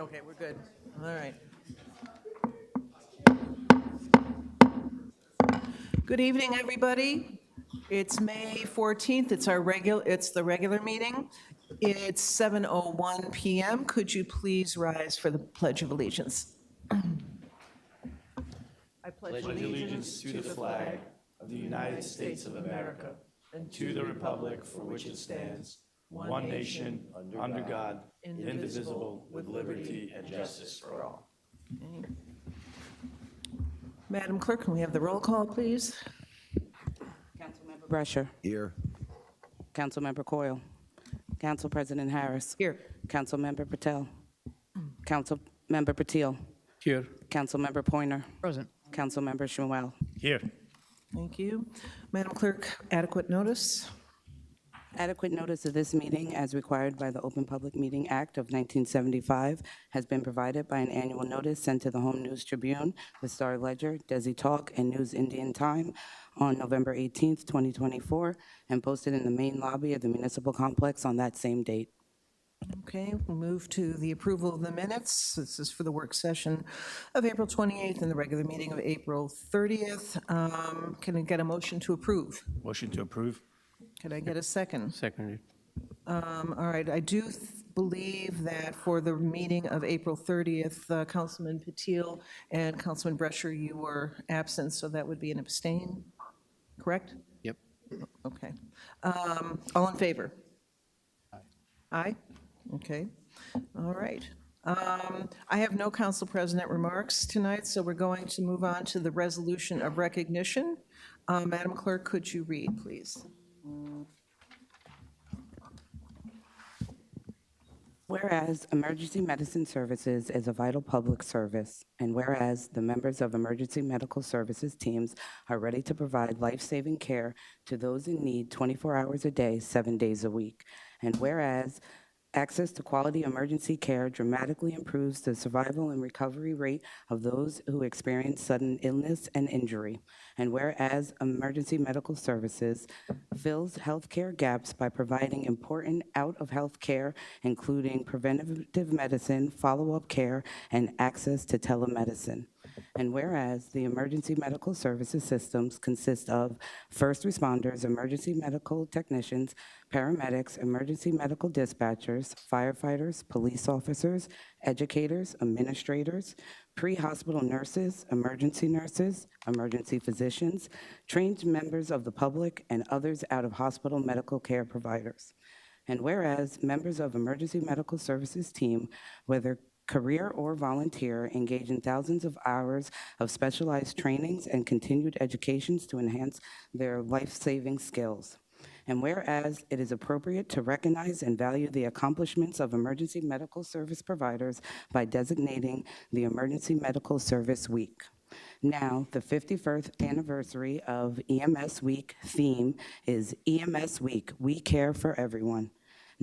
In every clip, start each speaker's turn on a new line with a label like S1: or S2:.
S1: Okay, we're good. All right. Good evening, everybody. It's May 14th. It's the regular meeting. It's 7:01 PM. Could you please rise for the Pledge of Allegiance? I
S2: pledge allegiance to the flag of the United States of America and to the republic for which it stands, one nation, under God, indivisible, with liberty and justice for all.
S1: Okay. Madam Clerk, can we have the roll call, please?
S3: Councilmember Brescher.
S4: Here.
S3: Councilmember Coyle. Council President Harris.
S1: Here.
S3: Councilmember Patel. Councilmember Patil.
S2: Here.
S3: Councilmember Pointer.
S2: Present.
S3: Councilmember Schmuel.
S2: Here.
S1: Thank you. Madam Clerk, adequate notice?
S3: Adequate notice of this meeting, as required by the Open Public Meeting Act of 1975, has been provided by an annual notice sent to the Home News Tribune, the Star Ledger, Desi Talk, and News Indian Time on November 18th, 2024, and posted in the main lobby of the municipal complex on that same date.
S1: Okay, we'll move to the approval of the minutes. This is for the work session of April 28th and the regular meeting of April 30th. Can I get a motion to approve?
S2: Motion to approve.
S1: Can I get a second?
S2: Seconded.
S1: All right, I do believe that for the meeting of April 30th, Councilman Patil and Councilman Brescher, you were absent, so that would be an abstain, correct?
S2: Yep.
S1: Okay. All in favor? Aye? Okay. All right. I have no council president remarks tonight, so we're going to move on to the resolution of recognition. Madam Clerk, could you read, please?
S3: Whereas emergency medicine services is a vital public service, and whereas the members of emergency medical services teams are ready to provide life-saving care to those in need 24 hours a day, 7 days a week, and whereas access to quality emergency care dramatically improves the survival and recovery rate of those who experience sudden illness and injury. And whereas emergency medical services fills healthcare gaps by providing important out-of-health care, including preventative medicine, follow-up care, and access to telemedicine. And whereas the emergency medical services systems consist of first responders, emergency medical technicians, paramedics, emergency medical dispatchers, firefighters, police officers, educators, administrators, pre-hospital nurses, emergency physicians, trained members of the public, and others out-of-hospital medical care providers. And whereas members of emergency medical services team, whether career or volunteer, engage in thousands of hours of specialized trainings and continued educations to enhance their life-saving skills. And whereas it is appropriate to recognize and value the accomplishments of emergency medical service providers by designating the Emergency Medical Service Week. Now, the 51st anniversary of EMS Week theme is EMS Week, We Care for Everyone.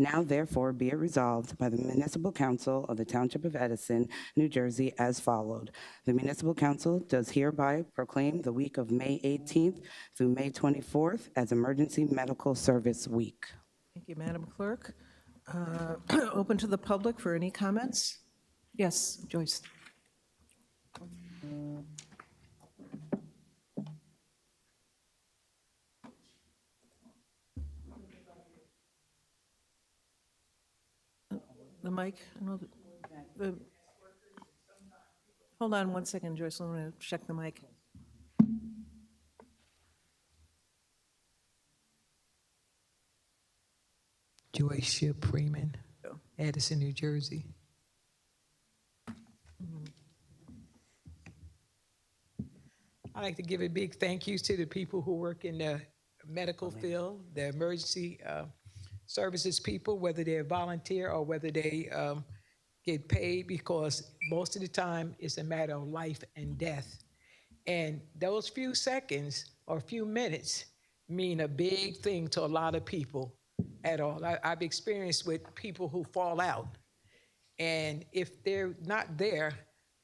S3: Now, therefore, be it resolved by the Municipal Council of the Township of Edison, New Jersey, as followed. The Municipal Council does hereby proclaim the week of May 18th through May 24th as Emergency Medical Service Week.
S1: Thank you, Madam Clerk. Open to the public for any comments? Yes, Joyce. The mic, I know hold on one second, Joyce, I'm going to check the mic.
S5: Joyce Ship Freeman, Edison, New Jersey. I'd like to give a big thank you to the people who work in the medical field, the emergency services people, whether they're volunteer or whether they get paid, because most of the time it's a matter of life and death. And those few seconds or few minutes mean a big thing to a lot of people at all. I've experienced with people who fall out. And if they're not there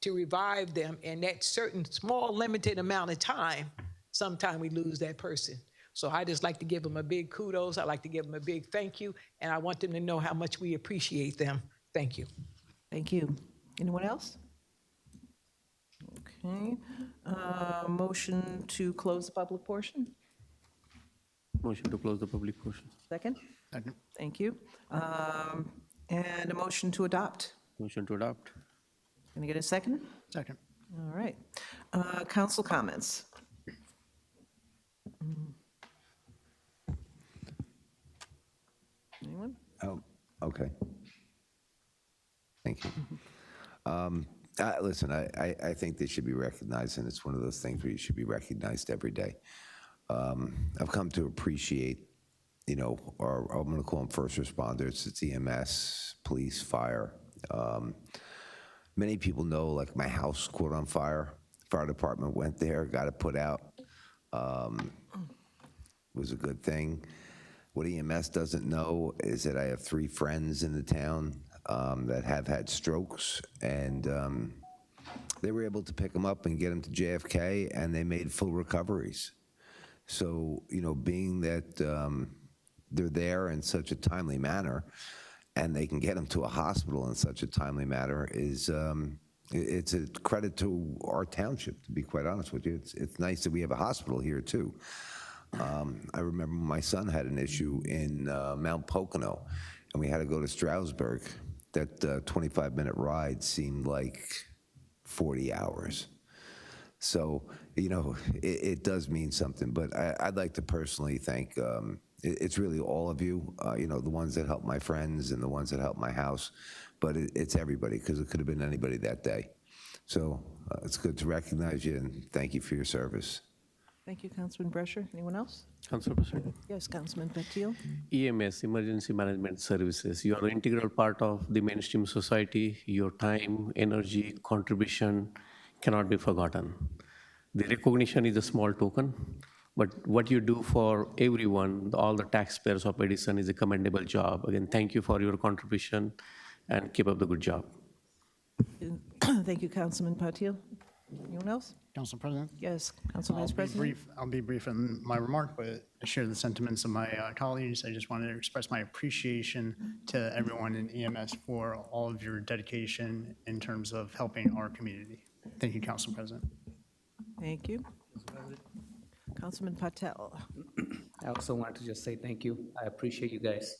S5: to revive them in that certain small limited amount of time, sometimes we lose that person. So I just like to give them a big kudos. I like to give them a big thank you. And I want them to know how much we appreciate them. Thank you.
S1: Thank you. Anyone else? Okay. Motion to close the public portion?
S4: Motion to close the public portion.
S1: Second?
S6: Second.
S1: Thank you. And a motion to adopt?
S4: Motion to adopt.
S1: Can I get a second?
S6: Second.
S1: All right. Council comments? Anyone?
S7: Oh, okay. Thank you. Listen, I think they should be recognized, and it's one of those things where you should be recognized every day. I've come to appreciate, I'm going to call them first responders. It's EMS, police, fire. Many people know, like, my house caught on fire. Fire department went there, got it put out. Was a good thing. What EMS doesn't know is that I have 3 friends in the town that have had strokes, and they were able to pick them up and get them to JFK, and they made full recoveries. So, being that they're there in such a timely manner, and they can get them to a hospital in such a timely manner, is it's a credit to our township, to be quite honest with you. It's nice that we have a hospital here, too. I remember my son had an issue in Mount Pocono, and we had to go to Stroudsburg. That 25-minute ride seemed like 40 hours. So, it does mean something. But I'd like to personally thank, it's really all of you, the ones that helped my friends and the ones that helped my house. But it's everybody, because it could have been anybody that day. So it's good to recognize you, and thank you for your service.
S1: Thank you, Councilman Brescher. Anyone else?
S4: Council President.
S1: Yes, Councilman Patil.
S4: EMS, Emergency Management Services. You are an integral part of the mainstream society. Your time, energy, contribution cannot be forgotten. The recognition is a small token, but what you do for everyone, all the taxpayers of Edison, is a commendable job. Again, thank you for your contribution, and keep up the good job.
S1: Thank you, Councilman Patil. Anyone else?
S6: Council President?
S1: Yes, Council Vice President.
S6: I'll be brief in my remark, but I share the sentiments of my colleagues. I just wanted to express my appreciation to everyone in EMS for all of your dedication in terms of helping our community. Thank you, Council President.
S1: Thank you. Councilman Patel.
S8: I also wanted to just say thank you. I appreciate you guys.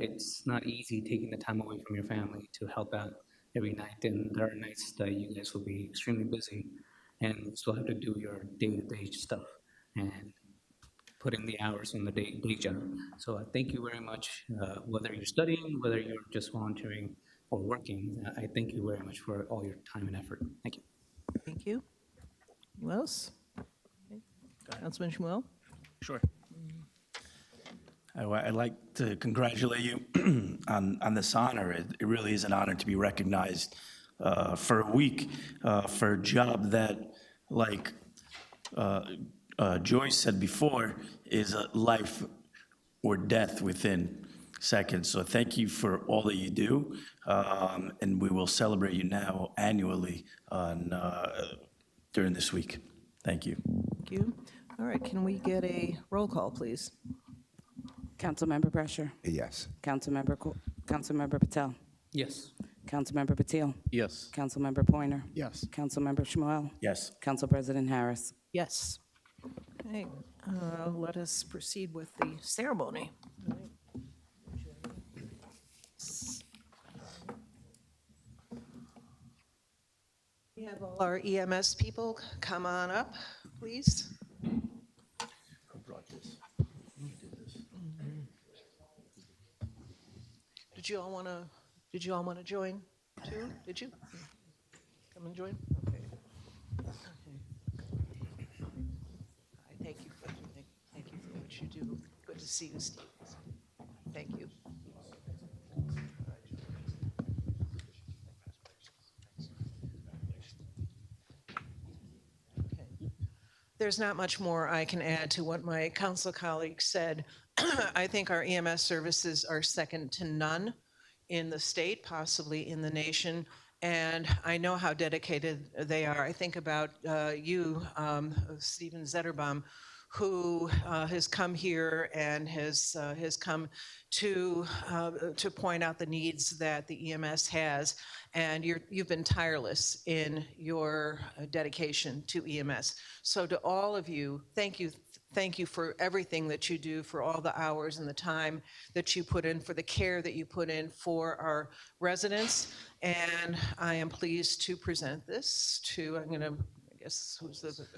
S8: It's not easy taking the time away from your family to help out every night, and there are nights that you guys will be extremely busy and still have to do your day-to-day stuff and put in the hours on the day job. So thank you very much. Whether you're studying, whether you're just volunteering or working, I thank you very much for all your time and effort. Thank you.
S1: Thank you. Anyone else? Okay. Councilman Shmuel.
S2: Sure. I'd like to congratulate you on this honor. It really is an honor to be recognized for a week for a job that, like Joyce said before, is a life or death within seconds. So thank you for all that you do, and we will celebrate you now annually during this week. Thank you.
S1: Thank you. All right, can we get a roll call, please?
S3: Councilmember Brescher.
S7: Yes.
S3: Councilmember Patel.
S8: Yes.
S3: Councilmember Patil.
S4: Yes.
S3: Councilmember Pointer.
S6: Yes.
S3: Councilmember Shmuel.
S2: Yes.
S3: Council President Harris.
S1: Yes. Okay, let us proceed with the ceremony. We have all our EMS people come on up, please. Did you all want to join too? Did you? Come and join? Okay. Thank you for what you do. Good to see you, Steve. Thank you. Okay. There's not much more I can add to what my council colleagues said. I think our EMS services are second to none in the state, possibly in the nation. And I know how dedicated they are. I think about you, Stephen Zetterbaum, who has come here and has come to point out the needs that the EMS has. And you've been tireless in your dedication to EMS. So to all of you, thank you. Thank you for everything that you do, for all the hours and the time that you put in, for the care that you put in for our residents. And I am pleased to present this to, I'm gonna, I guess,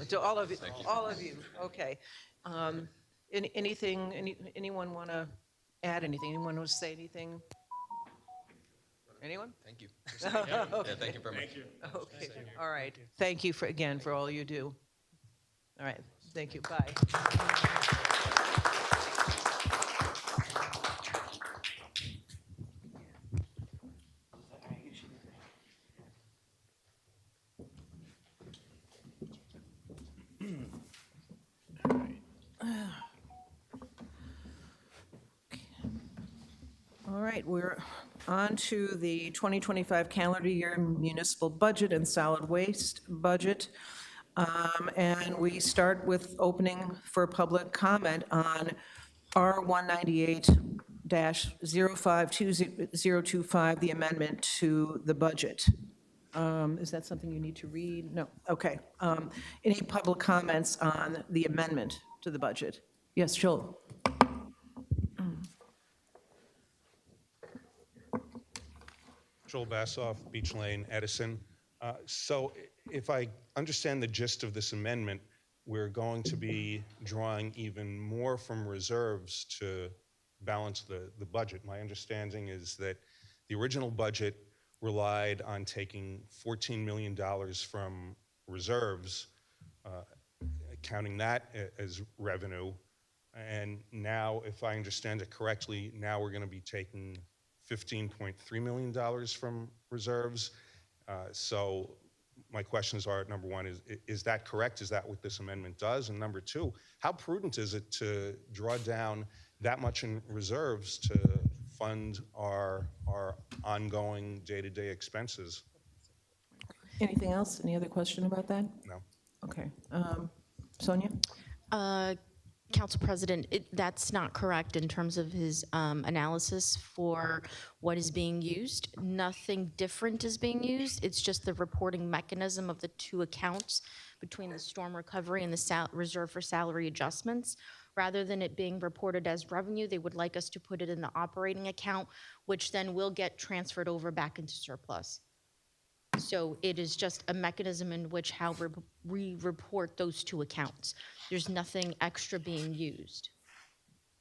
S1: to all of you, okay. Anyone want to add anything? Anyone want to say anything? Anyone?
S9: Thank you.
S1: Okay.
S9: Yeah, thank you very much.
S1: Okay, all right. Thank you again for all you do. All right, thank you, bye. All right, we're on to the 2025 calendar year municipal budget and solid waste budget. And we start with opening for public comment on R198-052025, the amendment to the budget. Is that something you need to read? No, okay. Any public comments on the amendment to the budget? Yes, Joel?
S10: Joel Bassoff, Beach Lane, Edison. So if I understand the gist of this amendment, we're going to be drawing even more from reserves to balance the budget. My understanding is that the original budget relied on taking $14 million from reserves, counting that as revenue. And now, if I understand it correctly, now we're going to be taking $15.3 million from reserves. So my questions are, number one, is that correct? Is that what this amendment does? And number two, how prudent is it to draw down that much in reserves to fund our ongoing day-to-day expenses?
S1: Anything else? Any other question about that?
S10: No.
S1: Okay. Sonia?
S11: Council President, that's not correct in terms of his analysis for what is being used. Nothing different is being used. It's just the reporting mechanism of the two accounts between the storm recovery and the reserve for salary adjustments. Rather than it being reported as revenue, they would like us to put it in the operating account, which then will get transferred over back into surplus. So it is just a mechanism in which how we report those two accounts. There's nothing extra being used.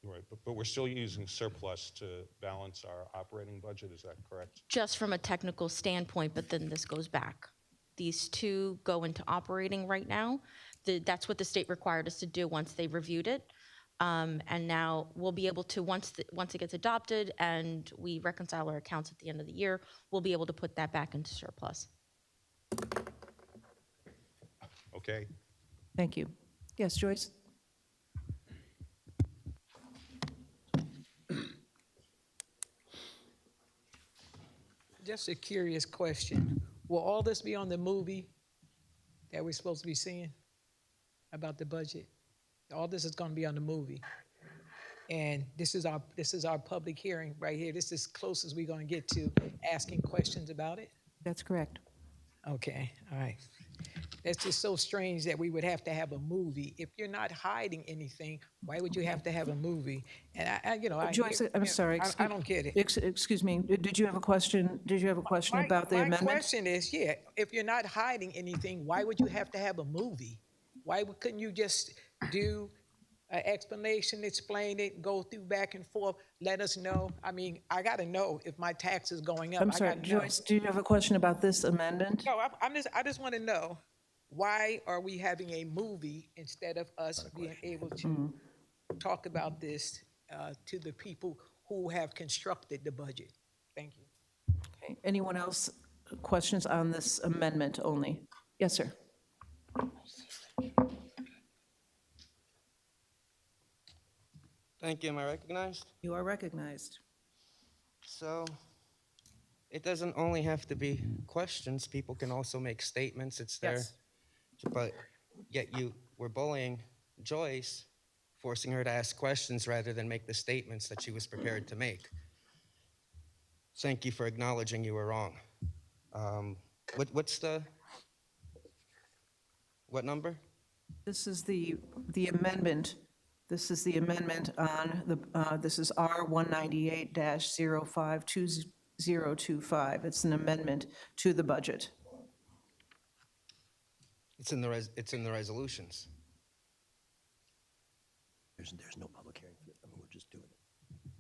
S10: Right, but we're still using surplus to balance our operating budget, is that correct?
S11: Just from a technical standpoint, but then this goes back. These two go into operating right now. That's what the state required us to do once they reviewed it. And now we'll be able to, once it gets adopted and we reconcile our accounts at the end of the year, we'll be able to put that back into surplus.
S10: Okay.
S1: Thank you. Yes, Joyce?
S5: Just a curious question. Will all this be on the movie that we're supposed to be seeing about the budget? All this is going to be on the movie. And this is our public hearing right here. This is as close as we're going to get to asking questions about it.
S1: That's correct.
S5: Okay, all right. It's just so strange that we would have to have a movie. If you're not hiding anything, why would you have to have a movie? And
S1: Joyce, I'm sorry.
S5: I don't get it.
S1: Excuse me. Did you have a question? Did you have a question about the amendment?
S5: My question is, if you're not hiding anything, why would you have to have a movie? Why couldn't you just do an explanation, explain it, go through back and forth, let us know? I mean, I got to know if my tax is going up.
S1: I'm sorry, Joyce, do you have a question about this amendment?
S5: No, I just want to know, why are we having a movie instead of us being able to talk about this to the people who have constructed the budget? Thank you.
S1: Okay. Anyone else, questions on this amendment only? Yes, sir.
S12: Thank you. Am I recognized?
S1: You are recognized.
S12: So it doesn't only have to be questions. People can also make statements. It's there.
S1: Yes.
S12: But yet you were bullying Joyce, forcing her to ask questions rather than make the statements that she was prepared to make. Thank you for acknowledging you were wrong. What number?
S1: This is the amendment. This is the amendment on the, this is R198-052025. It's an amendment to the budget.
S12: It's in the resolutions.
S9: There's no public hearing for it. I mean, we're just doing it.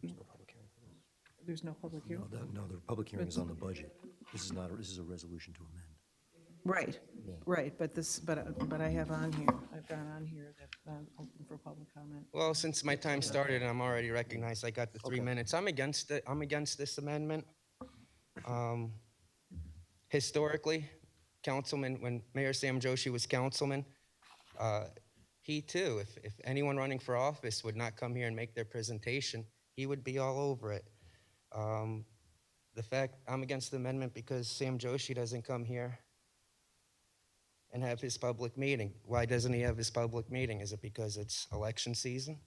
S9: There's no public hearing for this.
S1: There's no public hearing.
S9: No, the public hearing is on the budget. This is not, this is a resolution to amend.
S1: Right, right, but I have on here, I've got on here that open for public comment.
S12: Well, since my time started and I'm already recognized, I got the 3 minutes. I'm against it. I'm against this amendment. Historically, councilman, when Mayor Sam Joshi was councilman, he too, if anyone running for office would not come here and make their presentation, he would be all over it. The fact I'm against the amendment because Sam Joshi doesn't come here and have his public meeting. Why doesn't he have his public meeting? Is it because it's election season?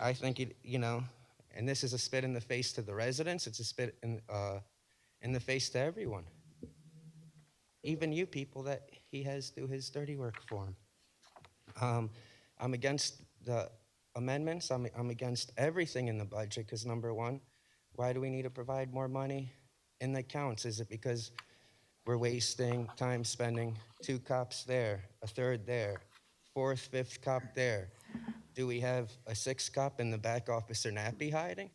S12: I think and this is a spit in the face to the residents. It's a spit in the face to everyone. Even you people that he has do his dirty work for him. I'm against the amendments. I'm against everything in the budget because number one, why do we need to provide more money in the accounts? Is it because we're wasting time spending 2 cops there, a 3rd there, 4th, 5th cop there? Do we have a 6th cop in the back officer nappy hiding?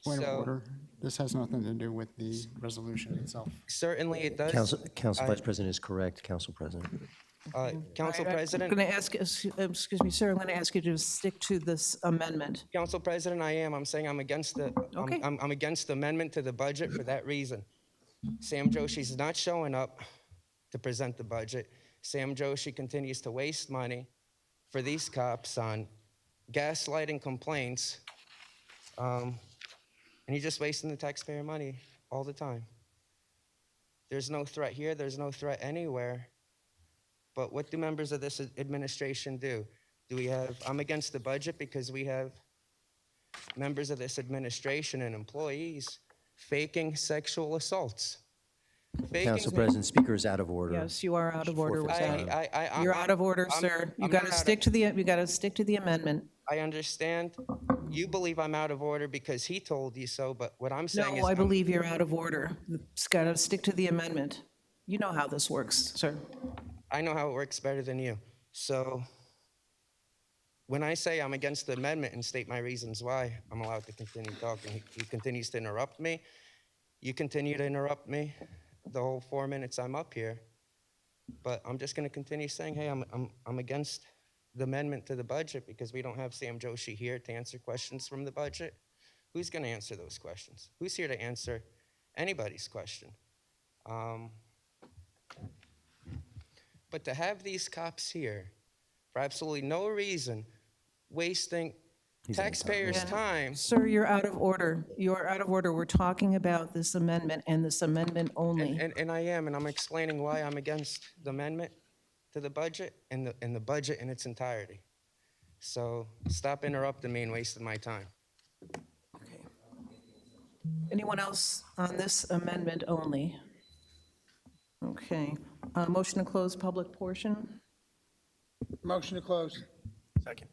S6: Point of order. This has nothing to do with the resolution itself.
S12: Certainly it does.
S9: Council Vice President is correct, Council President.
S12: Council President.
S1: I'm going to ask, excuse me, sir, I'm going to ask you to stick to this amendment.
S12: Council President, I am. I'm saying I'm against the.
S1: Okay.
S12: I'm against the amendment to the budget for that reason. Sam Joshi's not showing up to present the budget. Sam Joshi continues to waste money for these cops on gaslighting complaints, and he's just wasting the taxpayer money all the time. There's no threat here. There's no threat anywhere. But what do members of this administration do? I'm against the budget because we have members of this administration and employees faking sexual assaults.
S9: Council President, speaker is out of order.
S1: Yes, you are out of order with
S9: Forfeit
S1: that.
S9: time.
S1: You're out of order, sir. You got to stick to the amendment.
S12: I understand. You believe I'm out of order because he told you so, but what I'm saying is.
S1: No, I believe you're out of order. It's got to stick to the amendment. You know how this works, sir.
S12: I know how it works better than you. So when I say I'm against the amendment and state my reasons why, I'm allowed to continue talking. He continues to interrupt me. You continue to interrupt me the whole 4 minutes I'm up here. But I'm just going to continue saying, hey, I'm against the amendment to the budget because we don't have Sam Joshi here to answer questions from the budget. Who's going to answer those questions? Who's here to answer anybody's question? But to have these cops here for absolutely no reason, wasting taxpayers' time.
S1: Sir, you're out of order. You're out of order. We're talking about this amendment and this amendment only.
S12: And I am, and I'm explaining why I'm against the amendment to the budget and the budget in its entirety. So stop interrupting me and wasting my time.
S1: Okay. Anyone else on this amendment only? Okay. Motion to close public portion?
S2: Motion to close. Second.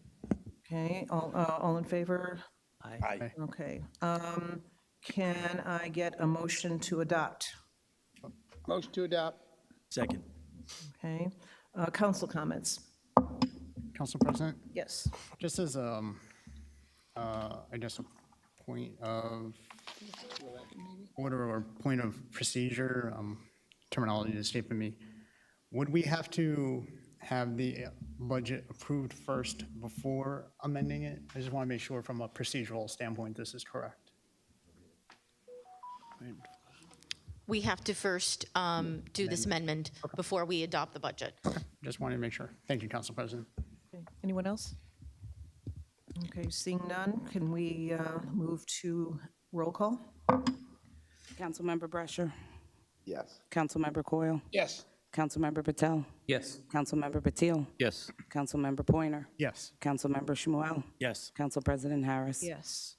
S1: Okay, all in favor?
S2: Aye.
S1: Okay. Can I get a motion to adopt?
S2: Motion to adopt. Second.
S1: Okay. Council comments?
S6: Council President,
S1: Yes.
S6: just as I guess a point of order or point of procedure, terminology to escape me, would we have to have the budget approved first before amending it? I just want to make sure from a procedural standpoint this is correct.
S11: We have to first do this amendment before we adopt the budget.
S6: Just wanted to make sure. Thank you, Council President.
S1: Okay. Anyone else? Okay, seeing none, can we move to roll call?
S3: Councilmember Brescher.
S7: Yes.
S3: Councilmember Coyle.
S2: Yes.
S3: Councilmember Patel.
S8: Yes.
S3: Councilmember Patil.
S4: Yes.
S3: Councilmember Pointer.
S6: Yes.
S3: Councilmember Shmuel.
S9: Yes.
S3: Council President Harris.
S1: Yes.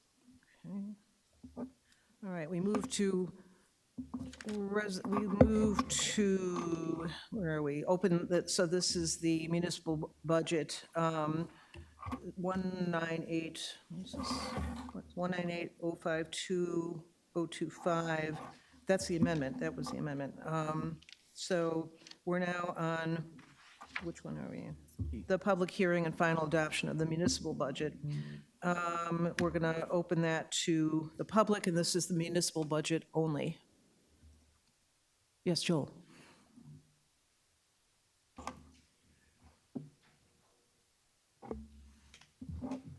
S1: Okay. All right, we move to, where are we? So this is the municipal budget, 198, what is this? 198,052,025. That's the amendment, that was the amendment. So we're now on, which one are we in? The public hearing and final adoption of the municipal budget. We're going to open that to the public, and this is the municipal budget only. Yes, Joel?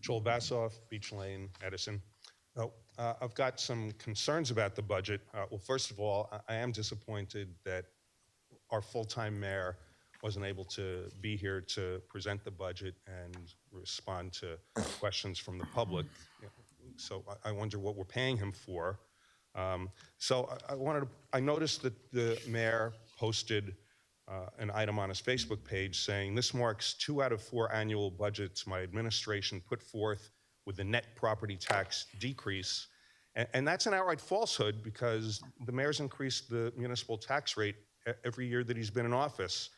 S10: Joel Bassoff, Beach Lane, Edison. I've got some concerns about the budget. Well, first of all, I am disappointed that our full-time mayor wasn't able to be here to present the budget and respond to questions from the public. So I wonder what we're paying him for. So I noticed that the mayor posted an item on his Facebook page saying, "This marks 2 out of 4 annual budgets my administration put forth with the net property tax decrease." And that's an outright falsehood, because the mayor's increased the municipal tax rate every year that he's been in office.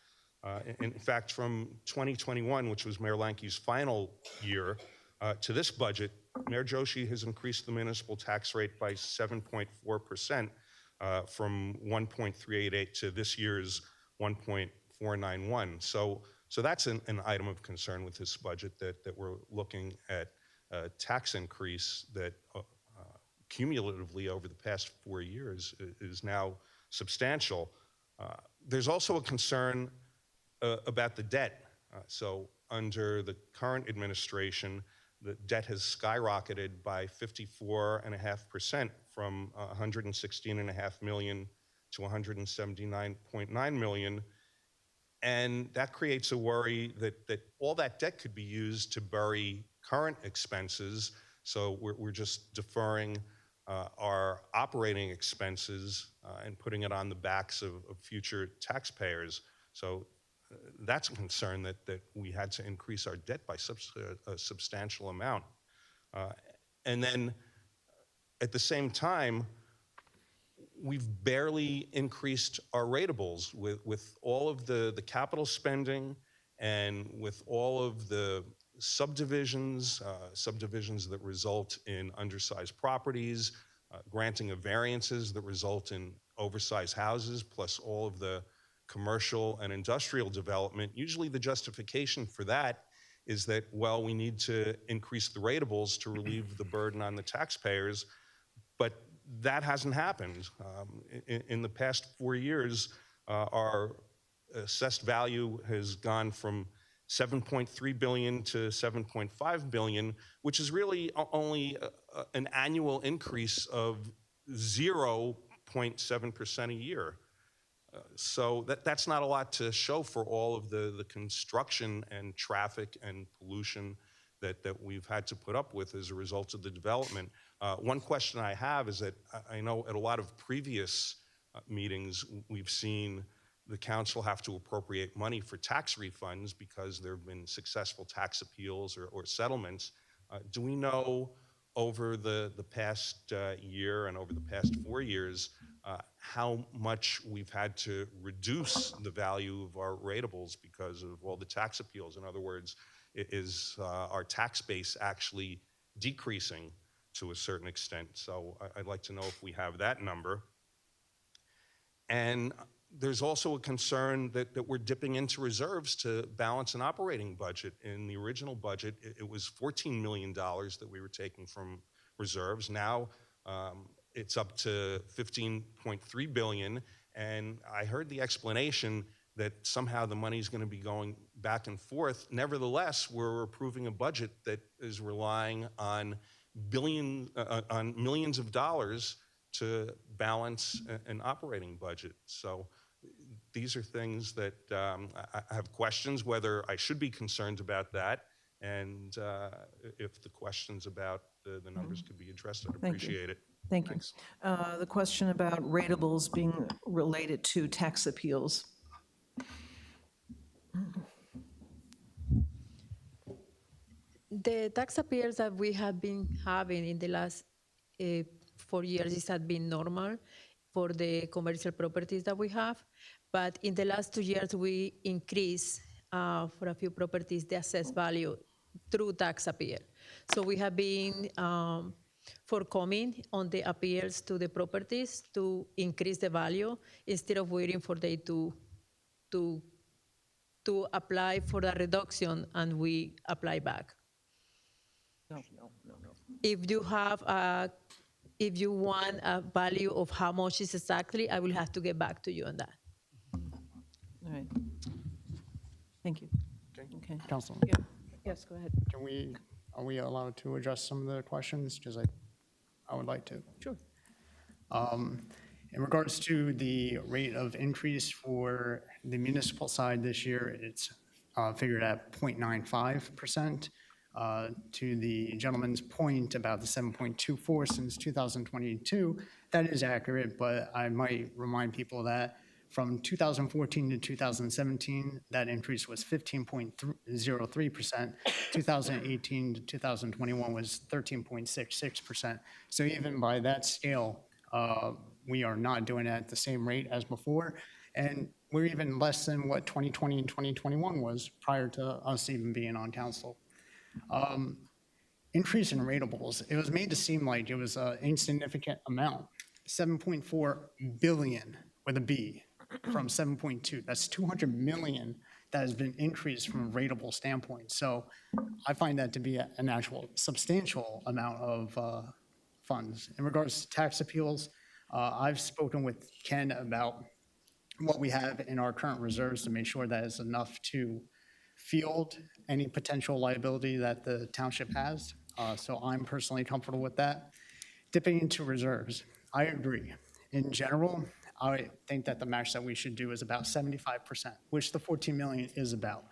S10: In fact, from 2021, which was Mayor Lanke's final year, to this budget, Mayor Joshi has increased the municipal tax rate by 7.4%, from 1.388 to this year's 1.491. So that's an item of concern with this budget, that we're looking at a tax increase that cumulatively over the past 4 years is now substantial. There's also a concern about the debt. So under the current administration, the debt has skyrocketed by 54.5%, from 116.5 million to 179.9 million. And that creates a worry that all that debt could be used to bury current expenses. So we're just deferring our operating expenses and putting it on the backs of future taxpayers. So that's a concern, that we had to increase our debt by a substantial amount. And then at the same time, we've barely increased our ratables with all of the capital spending and with all of the subdivisions that result in undersized properties, granting of variances that result in oversized houses, plus all of the commercial and industrial development. Usually the justification for that is that, well, we need to increase the ratables to relieve the burden on the taxpayers, but that hasn't happened. In the past 4 years, our assessed value has gone from $7.3 billion to $7.5 billion, which is really only an annual increase of 0.7% a year. So that's not a lot to show for all of the construction and traffic and pollution that we've had to put up with as a result of the development. One question I have is that I know at a lot of previous meetings, we've seen the council have to appropriate money for tax refunds because there have been successful tax appeals or settlements. Do we know over the past year and over the past 4 years how much we've had to reduce the value of our ratables because of all the tax appeals? In other words, is our tax base actually decreasing to a certain extent? So I'd like to know if we have that number. And there's also a concern that we're dipping into reserves to balance an operating budget. In the original budget, it was $14 million that we were taking from reserves. Now it's up to $15.3 billion. And I heard the explanation that somehow the money is going to be going back and forth. Nevertheless, we're approving a budget that is relying on millions of dollars to balance an operating budget. So these are things that I have questions whether I should be concerned about that, and if the questions about the numbers could be addressed, I'd appreciate it.
S1: Thank you.
S10: Thanks.
S1: The question about ratables being related to tax appeals.
S13: The tax appeals that we have been having in the last 4 years, this has been normal for the commercial properties that we have. But in the last 2 years, we increased for a few properties the assessed value through tax appeal. So we have been forthcoming on the appeals to the properties to increase the value instead of waiting for them to apply for the reduction and we apply back.
S1: No.
S13: If you want a value of how much is exactly, I will have to get back to you on that.
S1: All right. Thank you. Okay.
S6: Councilman,
S1: Yeah. Yes, go ahead.
S6: are we allowed to address some of the questions? Because I would like to.
S1: Sure.
S6: In regards to the rate of increase for the municipal side this year, it's figured at 0.95%. To the gentleman's point about the 7.24 since 2022, that is accurate, but I might remind people that from 2014 to 2017, that increase was 15.03%. 2018 to 2021 was 13.66%. So even by that scale, we are not doing it at the same rate as before. And we're even less than what 2020 and 2021 was prior to us even being on council. Increase in ratables, it was made to seem like it was an insignificant amount. 7.4 billion with a B from 7.2. That's 200 million that has been increased from a ratable standpoint. So I find that to be an actual substantial amount of funds. In regards to tax appeals, I've spoken with Ken about what we have in our current reserves to make sure that is enough to field any potential liability that the township has. So I'm personally comfortable with that. Dipping into reserves, I agree. In general, I think that the match that we should do is about 75%, which the 14 million is about.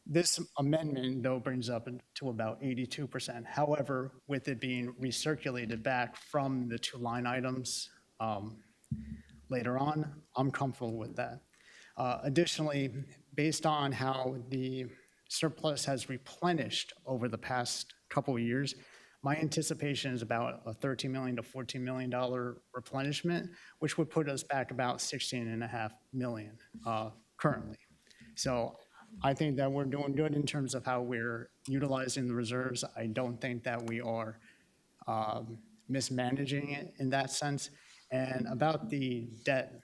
S6: This amendment, though, brings up to about 82%. However, with it being recirculated back from the two line items later on, I'm comfortable with that. Additionally, based on how the surplus has replenished over the past couple of years, my anticipation is about a $13 million to $14 million replenishment, which would put us back about $16.5 million currently. So I think that we're doing good in terms of how we're utilizing the reserves. I don't think that we are mismanaging it in that sense. And about the debt,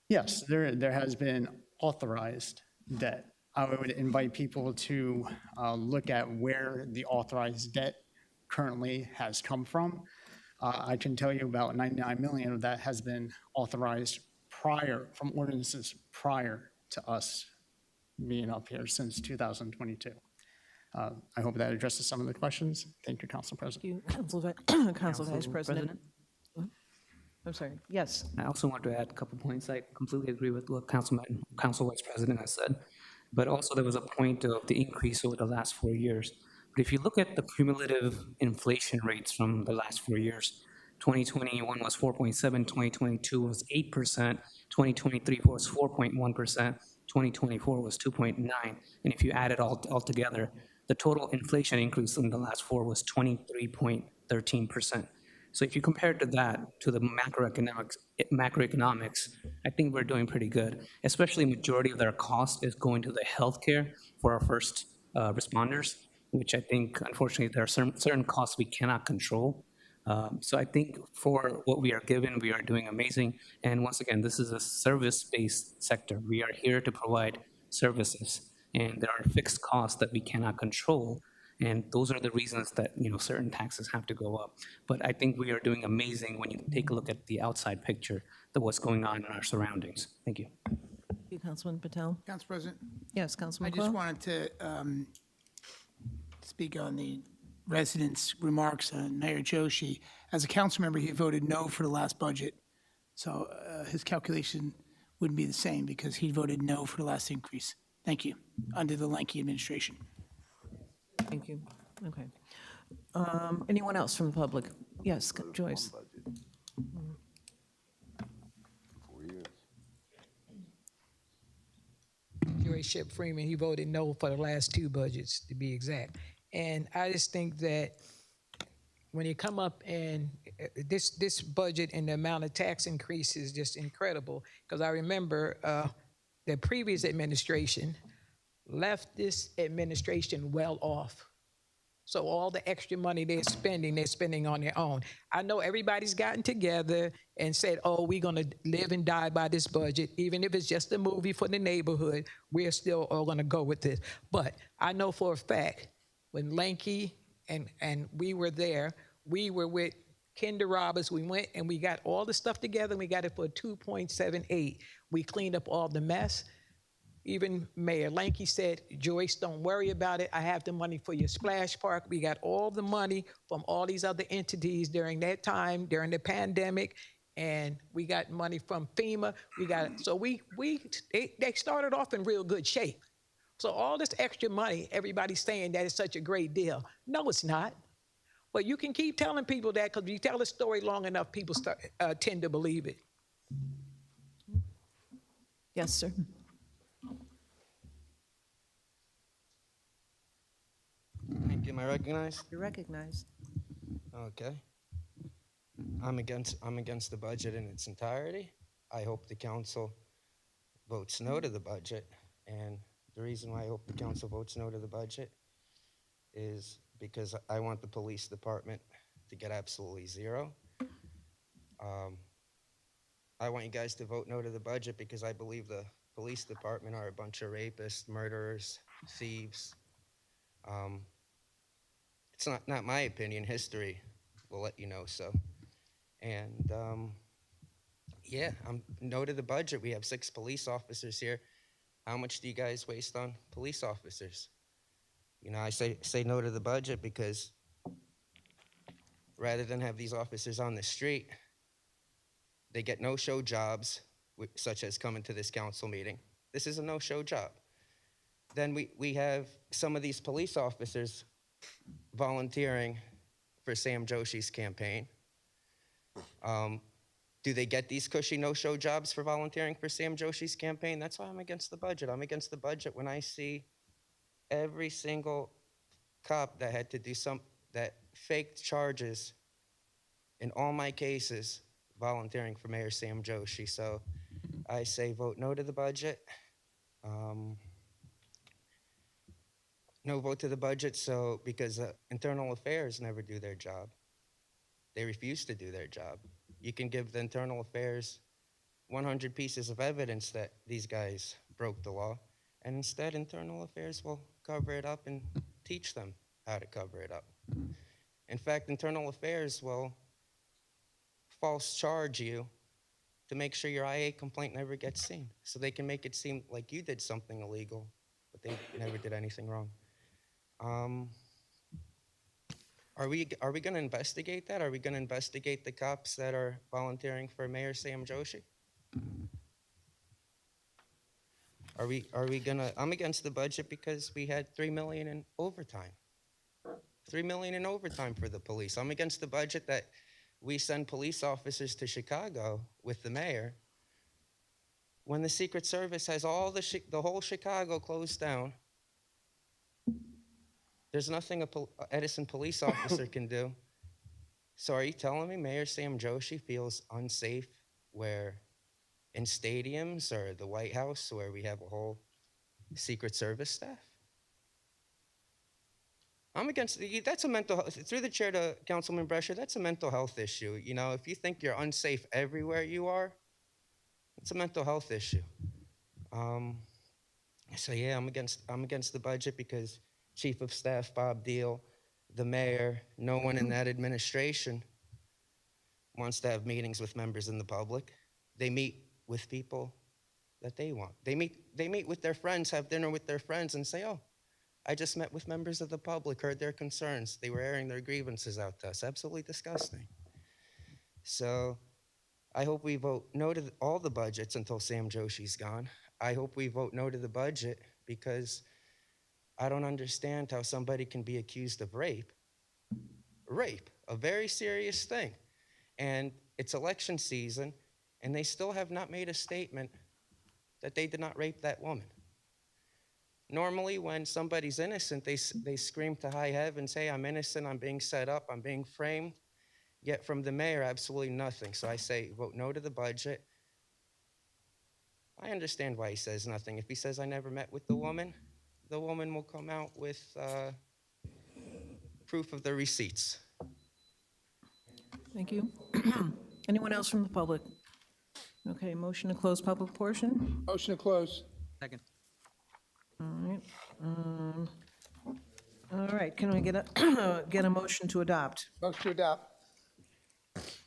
S6: yes, there has been authorized debt. I would invite people to look at where the authorized debt currently has come from. I can tell you about 99 million of that has been authorized from ordinances prior to us being up here since 2022. I hope that addresses some of the questions. Thank you, Council President.
S1: Thank you, Council Vice President. I'm sorry. Yes.
S8: I also want to add a couple points. I completely agree with what Council Vice President has said, but also there was a point of the increase over the last 4 years. But if you look at the cumulative inflation rates from the last 4 years, 2021 was 4.7, 2022 was 8%, 2023 was 4.1%, 2024 was 2.9, and if you add it all together, the total inflation increase in the last 4 was 23.13%. So if you compare to that, to the macroeconomics, I think we're doing pretty good. Especially majority of their cost is going to the healthcare for our first responders, which I think, unfortunately, there are certain costs we cannot control. So I think for what we are given, we are doing amazing. And once again, this is a service-based sector. We are here to provide services, and there are fixed costs that we cannot control. And those are the reasons that, certain taxes have to go up. But I think we are doing amazing when you take a look at the outside picture of what's going on in our surroundings. Thank you.
S1: Thank you, Councilman Patel.
S14: Council President,
S1: Yes, Councilman
S14: I just
S1: McClellan.
S14: wanted to speak on the residents' remarks on Mayor Joshi. As a council member, he voted no for the last budget. So his calculation wouldn't be the same because he voted no for the last increase. Thank you, under the Lanky administration.
S1: Thank you. Okay. Anyone else from the public? Yes, Joyce.
S5: Secretary Ship Freeman, he voted no for the last 2 budgets, to be exact. And I just think that when you come up and this budget and the amount of tax increase is just incredible, because I remember the previous administration left this administration well off. So all the extra money they're spending on their own. I know everybody's gotten together and said, oh, we're gonna live and die by this budget. Even if it's just a movie for the neighborhood, we're still all gonna go with this. But I know for a fact, when Lanky and we were there, we were with Kinder Roberts, we went and we got all the stuff together and we got it for 2.78. We cleaned up all the mess. Even Mayor Lanky said, Joyce, don't worry about it. I have the money for your splash park. We got all the money from all these other entities during that time, during the pandemic, and we got money from FEMA. So they started off in real good shape. So all this extra money, everybody's saying that it's such a great deal. No, it's not. But you can keep telling people that, because if you tell the story long enough, people tend to believe it.
S1: Yes, sir.
S12: Thank you. Am I recognized?
S1: You're recognized.
S12: Okay. I'm against the budget in its entirety. I hope the council votes no to the budget. And the reason why I hope the council votes no to the budget is because I want the police department to get absolutely zero. I want you guys to vote no to the budget because I believe the police department are a bunch of rapists, murderers, thieves. It's not my opinion. History will let you know so. And yeah, I'm no to the budget. We have 6 police officers here. How much do you guys waste on police officers? You know, I say no to the budget because rather than have these officers on the street, they get no-show jobs, such as coming to this council meeting. This is a no-show job. Then we have some of these police officers volunteering for Sam Joshi's campaign. Do they get these cushy no-show jobs for volunteering for Sam Joshi's campaign? That's why I'm against the budget. I'm against the budget when I see every single cop that had to do that faked charges in all my cases volunteering for Mayor Sam Joshi. So I say vote no to the budget. No vote to the budget because internal affairs never do their job. They refuse to do their job. You can give the internal affairs 100 pieces of evidence that these guys broke the law, and instead internal affairs will cover it up and teach them how to cover it up. In fact, internal affairs will false charge you to make sure your IA complaint never gets seen, so they can make it seem like you did something illegal, but they never did anything wrong. Are we going to investigate that? Are we going to investigate the cops that are volunteering for Mayor Sam Joshi? Are we going to? I'm against the budget because we had $3 million in overtime. $3 million in overtime for the police. I'm against the budget that we send police officers to Chicago with the mayor when the Secret Service has all the whole Chicago closed down. There's nothing a Edison police officer can do. So are you telling me Mayor Sam Joshi feels unsafe where in stadiums or the White House where we have a whole Secret Service staff? I'm against, that's a mental health, through the chair to Councilman Brescher, that's a mental health issue. You know, if you think you're unsafe everywhere you are, it's a mental health issue. So yeah, I'm against the budget because Chief of Staff Bob Deal, the mayor, no one in that administration wants to have meetings with members in the public. They meet with people that they want. They meet with their friends, have dinner with their friends and say, oh, I just met with members of the public, heard their concerns. They were airing their grievances out to us. Absolutely disgusting. So I hope we vote no to all the budgets until Sam Joshi's gone. I hope we vote no to the budget because I don't understand how somebody can be accused of rape. Rape, a very serious thing. And it's election season, and they still have not made a statement that they did not rape that woman. Normally, when somebody's innocent, they scream to high heavens, hey, I'm innocent, I'm being set up, I'm being framed. Yet from the mayor, absolutely nothing. So I say, vote no to the budget. I understand why he says nothing. If he says I never met with the woman will come out with proof of the receipts.
S1: Thank you. Anyone else from the public? Okay, motion to close public portion?
S14: Motion to close.
S8: Second.
S1: All right. All right, can we get a motion to adopt?
S14: Motion to adopt.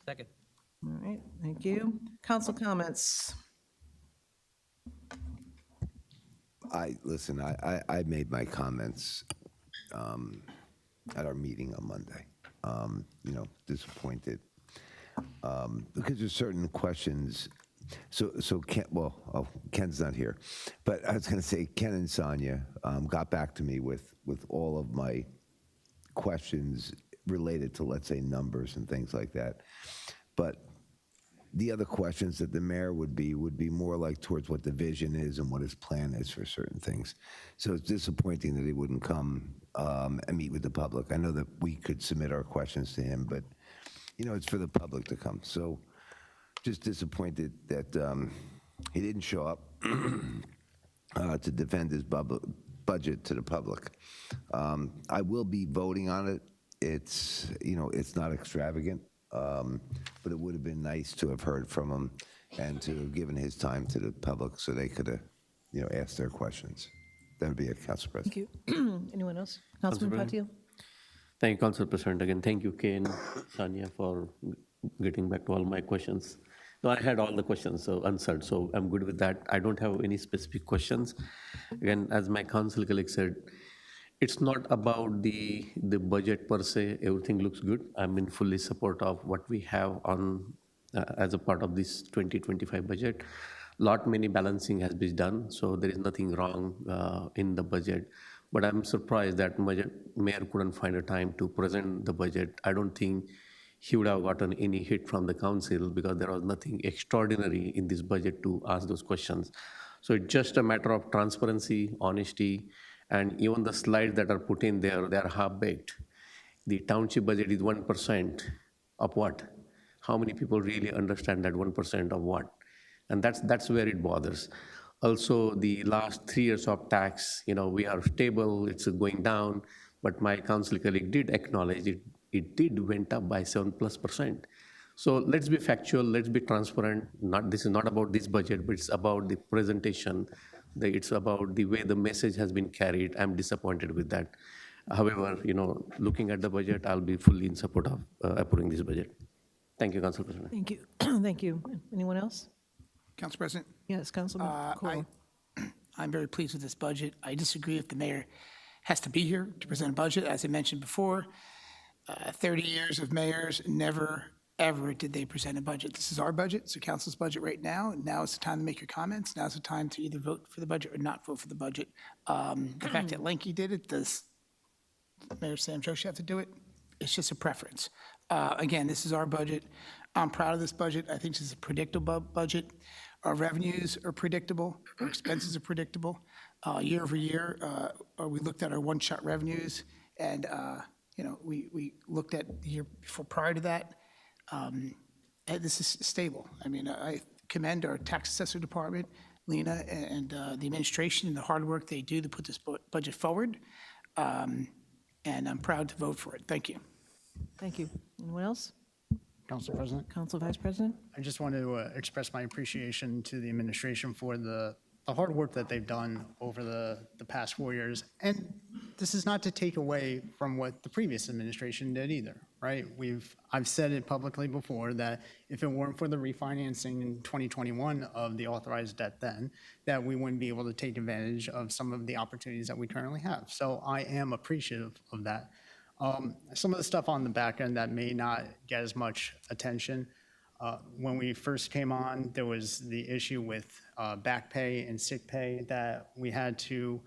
S8: Second.
S1: All right, thank you. Council comments?
S7: Listen, I made my comments at our meeting on Monday. Disappointed because there's certain questions. So Ken, Ken's not here, but I was going to say Ken and Sonia got back to me with all of my questions related to, let's say, numbers and things like that. But the other questions that the mayor would be more like towards what the vision is and what his plan is for certain things. So it's disappointing that he wouldn't come and meet with the public. I know that we could submit our questions to him, but it's for the public to come. So just disappointed that he didn't show up to defend his budget to the public. I will be voting on it. It's not extravagant. But it would have been nice to have heard from him and to have given his time to the public so they could have, asked their questions. That would be it, Council President.
S1: Thank you. Anyone else? Councilman Patil?
S4: Thank you, Council President. Again, thank you, Ken, Sonia, for getting back to all my questions. No, I had all the questions answered, so I'm good with that. I don't have any specific questions. Again, as my council colleague said, it's not about the budget per se. Everything looks good. I'm in fully support of what we have on as a part of this 2025 budget. Many balancing has been done, so there is nothing wrong in the budget. But I'm surprised that mayor couldn't find a time to present the budget. I don't think he would have gotten any hit from the council because there was nothing extraordinary in this budget to ask those questions. So it's just a matter of transparency, honesty, and even the slides that are put in there, they are half-baked. The township budget is 1% of what? How many people really understand that 1% of what? And that's where it bothers. Also, the last 3 years of tax, we are stable, it's going down, but my council colleague did acknowledge it did went up by 7+%. So let's be factual, let's be transparent. This is not about this budget, but it's about the presentation. It's about the way the message has been carried. I'm disappointed with that. However, looking at the budget, I'll be fully in support of approving this budget. Thank you, Council President.
S1: Thank you. Thank you. Anyone else?
S14: Council President,
S1: Yes, Councilman Coyle.
S14: I'm very pleased with this budget. I disagree if the mayor has to be here to present a budget. As I mentioned before, 30 years of mayors, never, ever did they present a budget. This is our budget. It's the council's budget right now. Now is the time to make your comments. Now is the time to either vote for the budget or not vote for the budget. The fact that Lenke did it, does Mayor Sam Joshi have to do it? It's just a preference. Again, this is our budget. I'm proud of this budget. I think this is a predictable budget. Our revenues are predictable. Our expenses are predictable. Year over year, we looked at our one-shot revenues, and we looked at the year before prior to that. And this is stable. I mean, I commend our tax assessor department, Lena, and the administration and the hard work they do to put this budget forward. And I'm proud to vote for it. Thank you.
S1: Thank you. Anyone else?
S6: Council President,
S1: Council Vice President?
S6: I just want to express my appreciation to the administration for the hard work that they've done over the past 4 years. And this is not to take away from what the previous administration did either, right? I've said it publicly before that if it weren't for the refinancing in 2021 of the authorized debt then, that we wouldn't be able to take advantage of some of the opportunities that we currently have. So I am appreciative of that. Some of the stuff on the back end that may not get as much attention. When we first came on, there was the issue with back pay and sick pay that we had to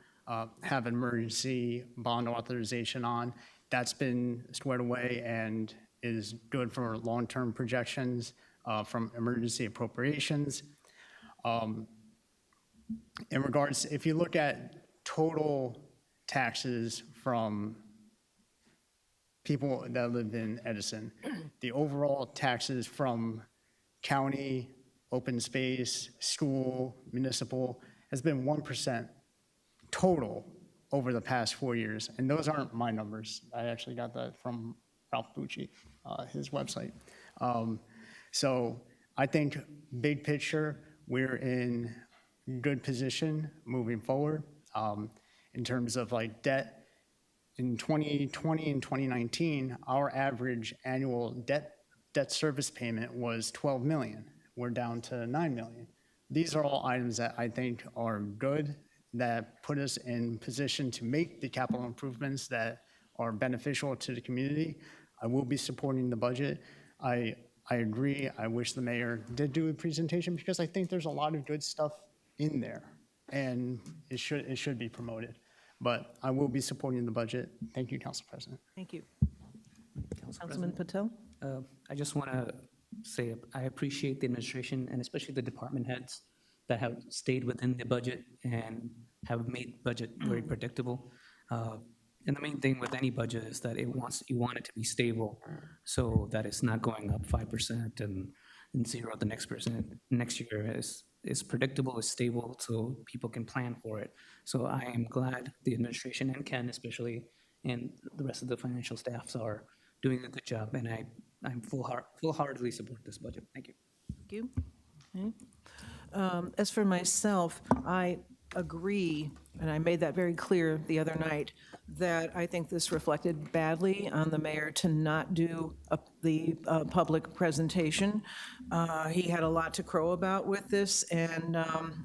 S6: have emergency bond authorization on. That's been squared away and is good for long-term projections from emergency appropriations. In regards, if you look at total taxes from people that live in Edison. The overall taxes from county, open space, school, municipal has been 1% total over the past 4 years. And those aren't my numbers. I actually got that from Ralph Bucci, his website. So I think big picture, we're in good position moving forward. In terms of like debt, in 2020 and 2019, our average annual debt service payment was 12 million. We're down to 9 million. These are all items that I think are good, that put us in position to make the capital improvements that are beneficial to the community. I will be supporting the budget. I agree. I wish the mayor did do a presentation because I think there's a lot of good stuff in there, and it should be promoted. But I will be supporting the budget. Thank you, Council President.
S1: Thank you. Councilman Patel?
S8: I just want to say I appreciate the administration and especially the department heads that have stayed within the budget and have made budget very predictable. And the main thing with any budget is that you want it to be stable so that it's not going up 5% and zero the next year. Is predictable, is stable, so people can plan for it. So I am glad the administration and Ken especially and the rest of the financial staffs are doing a good job, and I'm full-heartedly support this budget. Thank you.
S1: Thank you. Okay. As for myself, I agree, and I made that very clear the other night, that I think this reflected badly on the mayor to not do the public presentation. He had a lot to crow about with this, and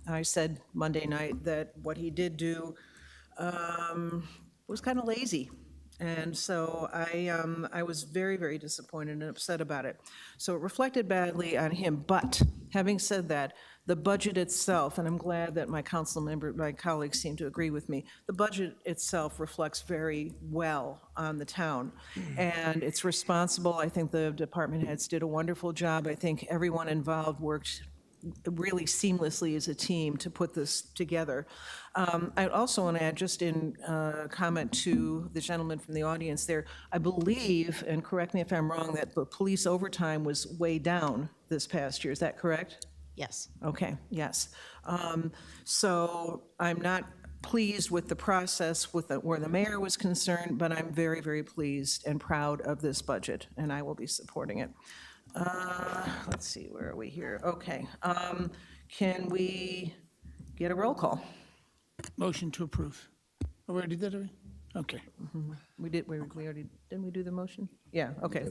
S1: I said Monday night that what he did do was kind of lazy. And so I was very, very disappointed and upset about it. So it reflected badly on him. But having said that, the budget itself, and I'm glad that my colleagues seem to agree with me, the budget itself reflects very well on the town. And it's responsible. I think the department heads did a wonderful job. I think everyone involved worked really seamlessly as a team to put this together. I also want to add, just in comment to the gentleman from the audience there, I believe, and correct me if I'm wrong, that the police overtime was way down this past year. Is that correct?
S11: Yes.
S1: Okay, yes. So I'm not pleased with the process where the mayor was concerned, but I'm very, very pleased and proud of this budget, and I will be supporting it. Let's see, where are we here? Okay. Can we get a roll call?
S14: Motion to approve. Oh, we already did it? Okay.
S1: We already, didn't we do the motion? Yeah, okay.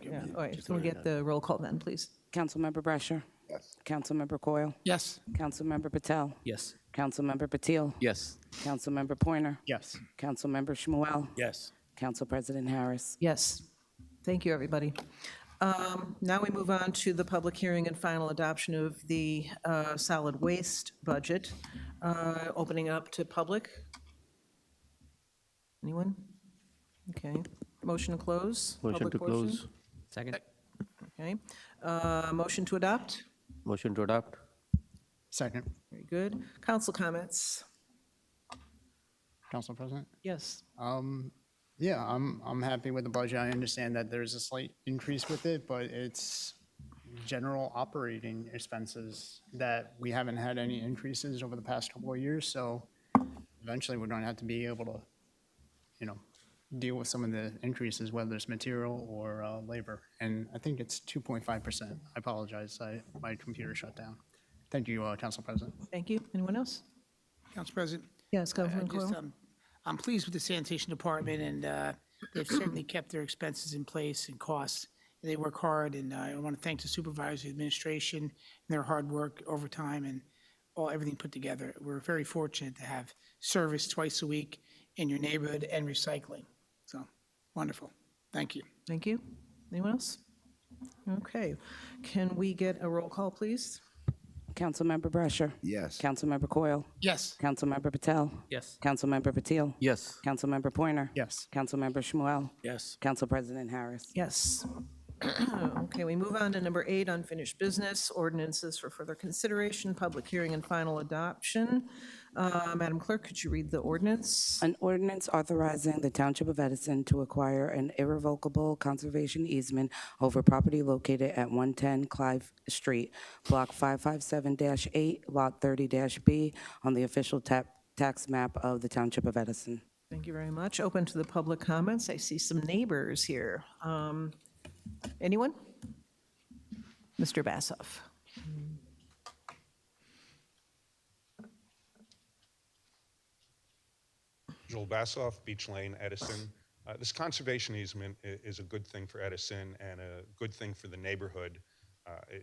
S1: Yeah, all right, so we get the roll call then, please.
S3: Councilmember Brescher.
S7: Yes.
S3: Councilmember Coyle.
S14: Yes.
S3: Councilmember Patel.
S8: Yes.
S3: Councilmember Patil.
S4: Yes.
S3: Councilmember Pointer.
S6: Yes.
S3: Councilmember Shmuel.
S9: Yes.
S3: Council President Harris.
S1: Yes. Thank you, everybody. Now we move on to the public hearing and final adoption of the solid waste budget. Opening up to public. Anyone? Okay. Motion to close?
S4: Motion
S1: public
S4: to
S1: portion?
S4: close.
S8: Second.
S1: Okay. Motion to adopt?
S4: Motion to adopt.
S6: Second.
S1: Very good. Council comments?
S6: Council President?
S1: Yes.
S6: Yeah, I'm happy with the budget. I understand that there's a slight increase with it, but it's general operating expenses that we haven't had any increases over the past couple of years. So eventually we're going to have to be able to, deal with some of the increases, whether it's material or labor. And I think it's 2.5%. I apologize. My computer shut down. Thank you, Council President.
S1: Thank you. Anyone else?
S14: Council President.
S1: Yes, Councilman Coyle?
S14: I'm pleased with the sanitation department, and they've certainly kept their expenses in place and costs. And they work hard, and I want to thank the supervisor, administration, and their hard work, overtime, and everything put together. We're very fortunate to have service twice a week in your neighborhood and recycling. So, wonderful. Thank you.
S1: Thank you. Anyone else? Okay. Can we get a roll call, please?
S3: Councilmember Brescher.
S7: Yes.
S3: Councilmember Coyle.
S14: Yes.
S3: Councilmember Patel.
S8: Yes.
S3: Councilmember Patil.
S4: Yes.
S3: Councilmember Pointer.
S6: Yes.
S3: Councilmember Shmuel.
S9: Yes.
S3: Council President Harris.
S1: Yes. Okay, we move on to number 8, unfinished business, ordinances for further consideration, public hearing, and final adoption. Madam Clerk, could you read the ordinance?
S3: An ordinance authorizing the Township of Edison to acquire an irrevocable conservation easement over property located at 110 Clive Street, Block 557-8, Lot 30-B, on the official tax map of the Township of Edison.
S1: Thank you very much. Open to the public comments. I see some neighbors here. Anyone? Mr. Bassoff.
S10: Joel Bassoff, Beach Lane, Edison. This conservation easement is a good thing for Edison and a good thing for the neighborhood.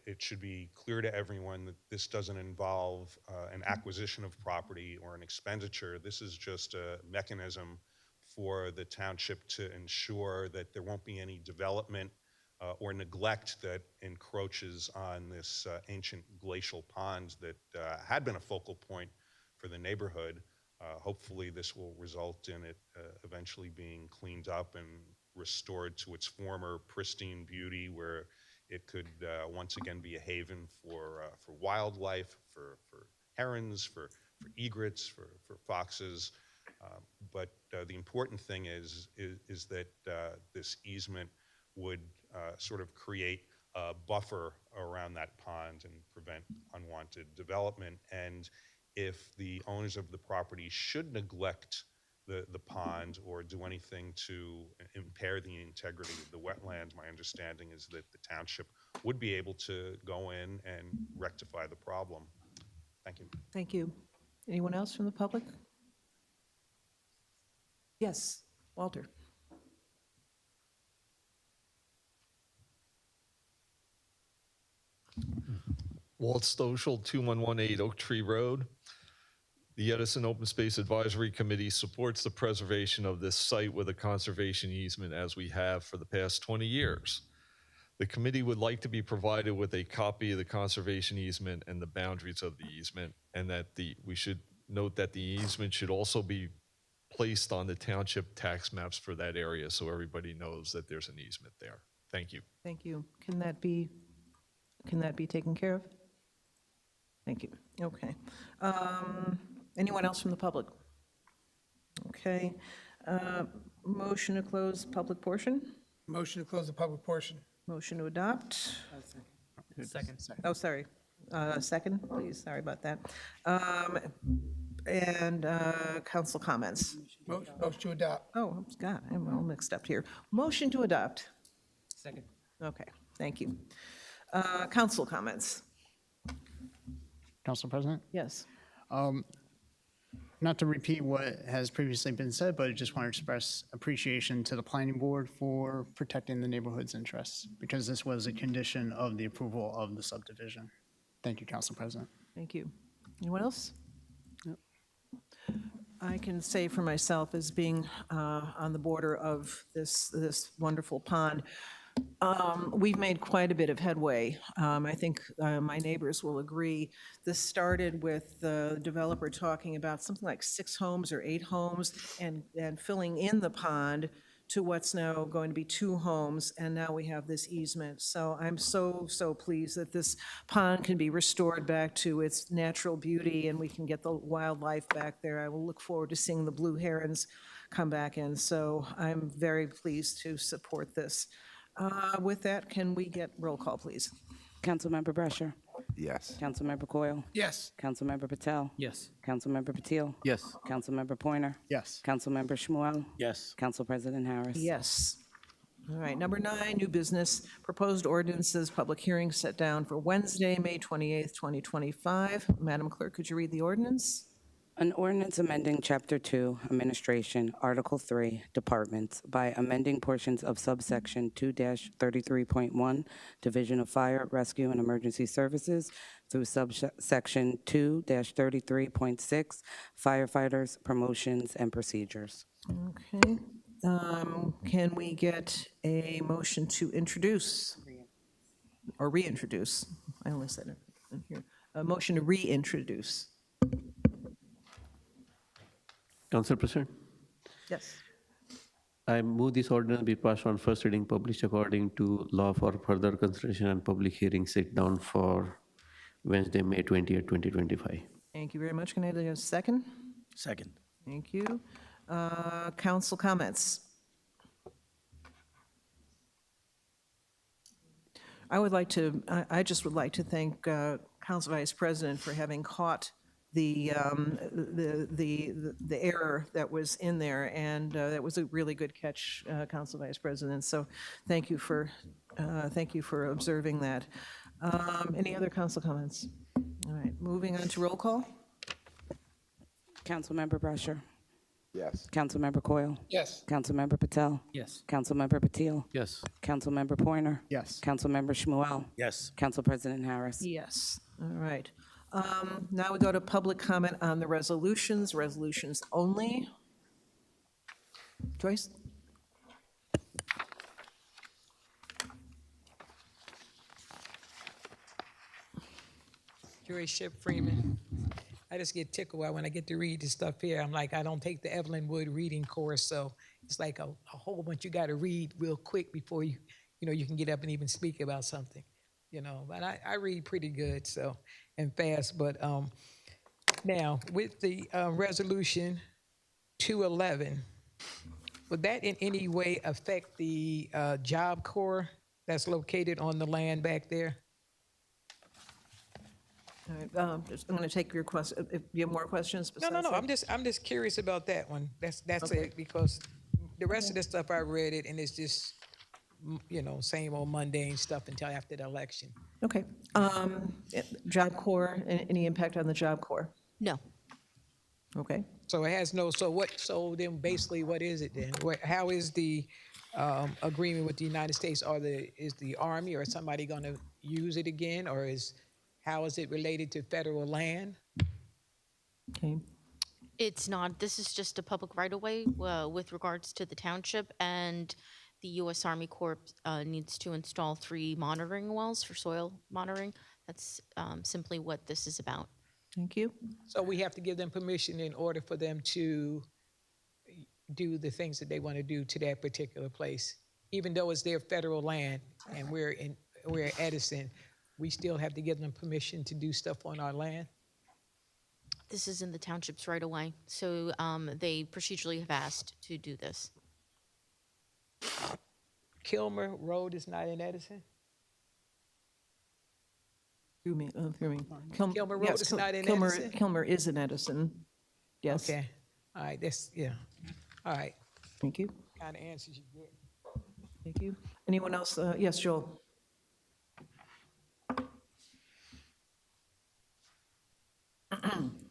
S10: It should be clear to everyone that this doesn't involve an acquisition of property or an expenditure. This is just a mechanism for the township to ensure that there won't be any development or neglect that encroaches on this ancient glacial pond that had been a focal point for the neighborhood. Hopefully this will result in it eventually being cleaned up and restored to its former pristine beauty, where it could once again be a haven for wildlife, for herons, for egrets, for foxes. But the important thing is that this easement would sort of create a buffer around that pond and prevent unwanted development. And if the owners of the property should neglect the pond or do anything to impair the integrity of the wetland, my understanding is that the township would be able to go in and rectify the problem. Thank you.
S1: Thank you. Anyone else from the public? Yes, Walter.
S15: Walt Stoschel, 2118 Oak Tree Road. The Edison Open Space Advisory Committee supports the preservation of this site with a conservation easement as we have for the past 20 years. The committee would like to be provided with a copy of the conservation easement and the boundaries of the easement, and that we should note that the easement should also be placed on the township tax maps for that area so everybody knows that there's an easement there. Thank you.
S1: Thank you. Can that be taken care of? Thank you. Okay. Anyone else from the public? Okay. Motion to close public portion?
S14: Motion to close the public portion.
S1: Motion to adopt?
S8: Second.
S1: Oh, sorry. Second, please. Sorry about that. And council comments?
S14: Motion to adopt.
S1: Oh, God, I'm all mixed up here. Motion to adopt?
S8: Second.
S1: Okay, thank you. Council comments?
S6: Council President?
S1: Yes.
S6: Not to repeat what has previously been said, but I just want to express appreciation to the planning board for protecting the neighborhood's interests, because this was a condition of the approval of the subdivision. Thank you, Council President.
S1: Thank you. Anyone else? I can say for myself, as being on the border of this wonderful pond, we've made quite a bit of headway. I think my neighbors will agree. This started with the developer talking about something like 6 homes or 8 homes and filling in the pond to what's now going to be 2 homes, and now we have this easement. So I'm so pleased that this pond can be restored back to its natural beauty and we can get the wildlife back there. I will look forward to seeing the blue herons come back in. So I'm very pleased to support this. With that, can we get roll call, please?
S3: Councilmember Brescher.
S7: Yes.
S3: Councilmember Coyle.
S14: Yes.
S3: Councilmember Patel.
S8: Yes.
S3: Councilmember Patil.
S4: Yes.
S3: Councilmember Pointer.
S6: Yes.
S3: Councilmember Shmuel.
S4: Yes.
S3: Council President Harris.
S1: Yes. All right, number 9, new business, proposed ordinances, public hearing set down for Wednesday, May 28th, 2025. Madam Clerk, could you read the ordinance?
S3: An ordinance amending Chapter 2, Administration, Article 3, Departments, by amending portions of subsection 2-33.1, Division of Fire, Rescue, and Emergency Services, through subsection 2-33.6, Firefighters, Promotions, and Procedures.
S1: Okay. Can we get a motion to introduce or reintroduce? I only said it in here. A motion to reintroduce.
S4: Council President,
S1: Yes.
S4: I move this ordinance be passed on first reading, published according to law for further consideration and public hearing set down for Wednesday, May 20th, 2025.
S1: Thank you very much. Can I have a second?
S9: Second.
S1: Thank you. Council comments? I just would like to thank Council Vice President for having caught the error that was in there, and that was a really good catch, Council Vice President. So thank you for observing that. Any other council comments? All right, moving on to roll call.
S3: Councilmember Brusher.
S7: Yes.
S3: Councilmember Coyle.
S5: Yes.
S3: Councilmember Patel.
S8: Yes.
S3: Councilmember Patil.
S4: Yes.
S3: Councilmember Pointer.
S6: Yes.
S3: Councilmember Shmuel.
S9: Yes.
S3: Council President Harris.
S1: Yes. All right. Now we go to public comment on the resolutions only. Joyce?
S5: Joy Ship Freeman. I just get tickled when I get to read this stuff here. I'm like, I don't take the Evelyn Wood reading course, so it's like a whole bunch you got to read real quick before you can get up and even speak about something, But I read pretty good, so, and fast. But now with the resolution 211, would that in any way affect the Job Corps that's located on the land back there?
S1: All right, I'm going to take your question. If you have more questions besides
S5: No.
S1: that?
S5: I'm just curious about that one. That's
S1: Okay.
S5: it, because the rest of the stuff I read it, and it's just, same old mundane stuff until after the election.
S1: Okay. Job Corps, any impact on the Job Corps?
S11: No.
S1: Okay.
S5: So it has no. So then basically, what is it then? How is the agreement with the United States? Is the Army or somebody going to use it again, or how is it related to federal land?
S1: Okay.
S11: It's not. This is just a public right-of-way with regards to the township, and the U.S. Army Corps needs to install 3 monitoring wells for soil monitoring. That's simply what this is about.
S1: Thank you.
S5: So we have to give them permission in order for them to do the things that they want to do to that particular place, even though it's their federal land and we're Edison. We still have to give them permission to do stuff on our land.
S11: This is in the townships right away, so they procedurally have asked to do this.
S5: Kilmer Road is not in Edison?
S1: Through me.
S5: Kilmer Road
S1: yes,
S5: is not in
S1: Kilmer,
S5: Edison?
S1: Kilmer is in Edison. Yes.
S5: Okay. All right. All right.
S1: Thank you.
S5: Kind of answers you good.
S1: Thank you. Anyone else? Yes, Joel.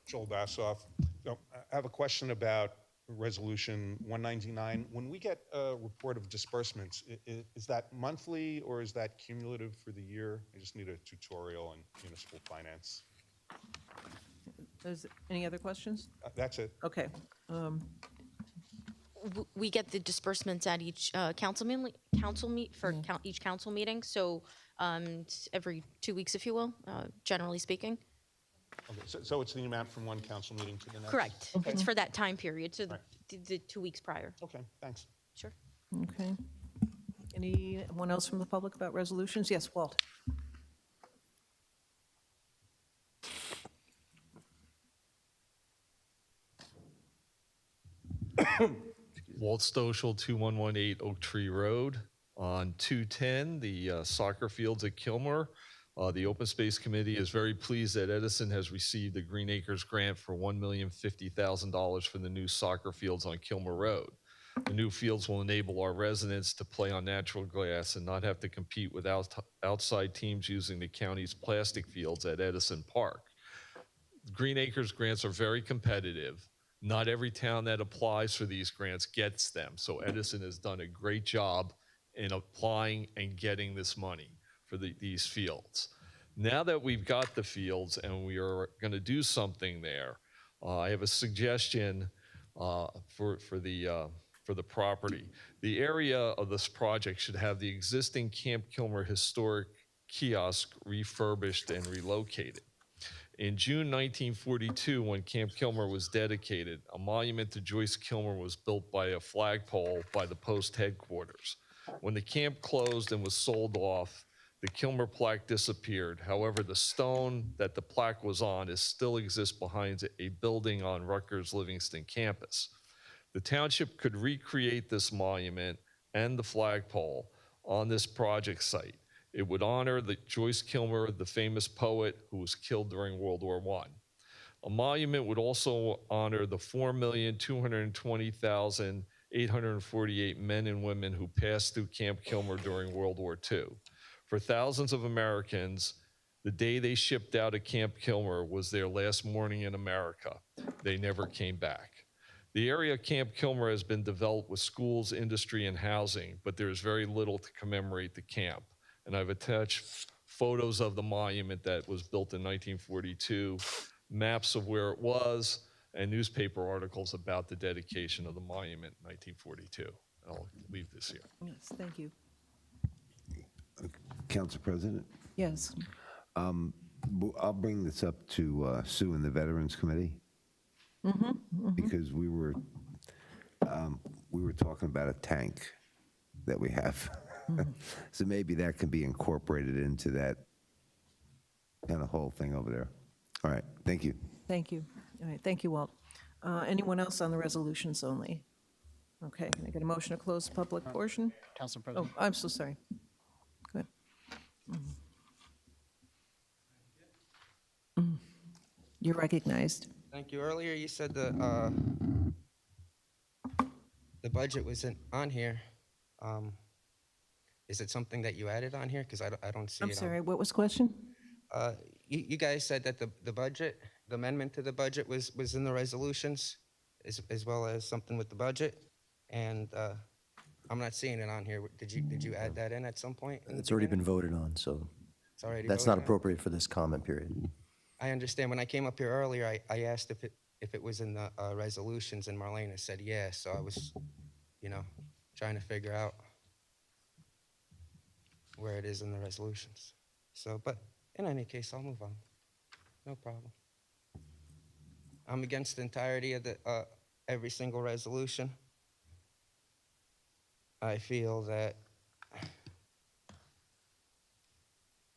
S10: Joel Bassoff. So I have a question about Resolution 199. When we get a report of disbursements, is that monthly or is that cumulative for the year? I just need a tutorial on municipal finance.
S1: Any other questions?
S10: That's it.
S1: Okay.
S11: We get the disbursements at each each council meeting, so every 2 weeks, if you will, generally speaking.
S10: Okay, so it's the amount from one council meeting to the next?
S11: Correct. It's for that time period, so the 2 weeks prior.
S10: Okay, thanks.
S11: Sure.
S1: Okay. Anyone else from the public about resolutions? Yes, Walt.
S15: Walt Stoschel, 2118 Oak Tree Road. On 210, the soccer fields at Kilmer. The Open Space Committee is very pleased that Edison has received the Green Acres grant for $1,050,000 for the new soccer fields on Kilmer Road. The new fields will enable our residents to play on natural grass and not have to compete with outside teams using the county's plastic fields at Edison Park. Green Acres grants are very competitive. Not every town that applies for these grants gets them. So Edison has done a great job in applying and getting this money for these fields. Now that we've got the fields and we are going to do something there, I have a suggestion for the property. The area of this project should have the existing Camp Kilmer historic kiosk refurbished and relocated. In June 1942, when Camp Kilmer was dedicated, a monument to Joyce Kilmer was built by a flagpole by the post headquarters. When the camp closed and was sold off, the Kilmer plaque disappeared. However, the stone that the plaque was on still exists behind a building on Rutgers Livingston campus. The township could recreate this monument and the flagpole on this project site. It would honor the Joyce Kilmer, the famous poet who was killed during World War I. A monument would also honor the 4,220,848 men and women who passed through Camp Kilmer during World War II. For thousands of Americans, the day they shipped out of Camp Kilmer was their last morning in America. They never came back. The area of Camp Kilmer has been developed with schools, industry, and housing, but there is very little to commemorate the camp. And I've attached photos of the monument that was built in 1942, maps of where it was, and newspaper articles about the dedication of the monument in 1942. I'll leave this here.
S1: Yes, thank you.
S7: Council President,
S1: Yes.
S7: I'll bring this up to Sue and the Veterans Committee. Because we were talking about a tank that we have. So maybe that can be incorporated into that kind of whole thing over there. All right, thank you.
S1: Thank you. All right, thank you, Walt. Anyone else on the resolutions only? Okay, can I get a motion to close the public portion?
S6: Council
S1: Oh,
S6: President.
S1: I'm so sorry. Go ahead. You're recognized.
S12: Thank you. Earlier, you said the budget wasn't on here. Is it something that you added on here? Because I don't see it.
S1: I'm sorry, what was the question?
S12: You guys said that the budget, the amendment to the budget was in the resolutions, as well as something with the budget, and I'm not seeing it on here. Did you add that in at some point?
S9: It's already been voted on, so
S12: It's already
S9: that's
S12: voted
S9: not
S12: on?
S9: appropriate for this comment period.
S12: I understand. When I came up here earlier, I asked if it was in the resolutions, and Marlena said yes. So I was, trying to figure out where it is in the resolutions. So, but in any case, I'll move on. No problem. I'm against the entirety of every single resolution. I feel that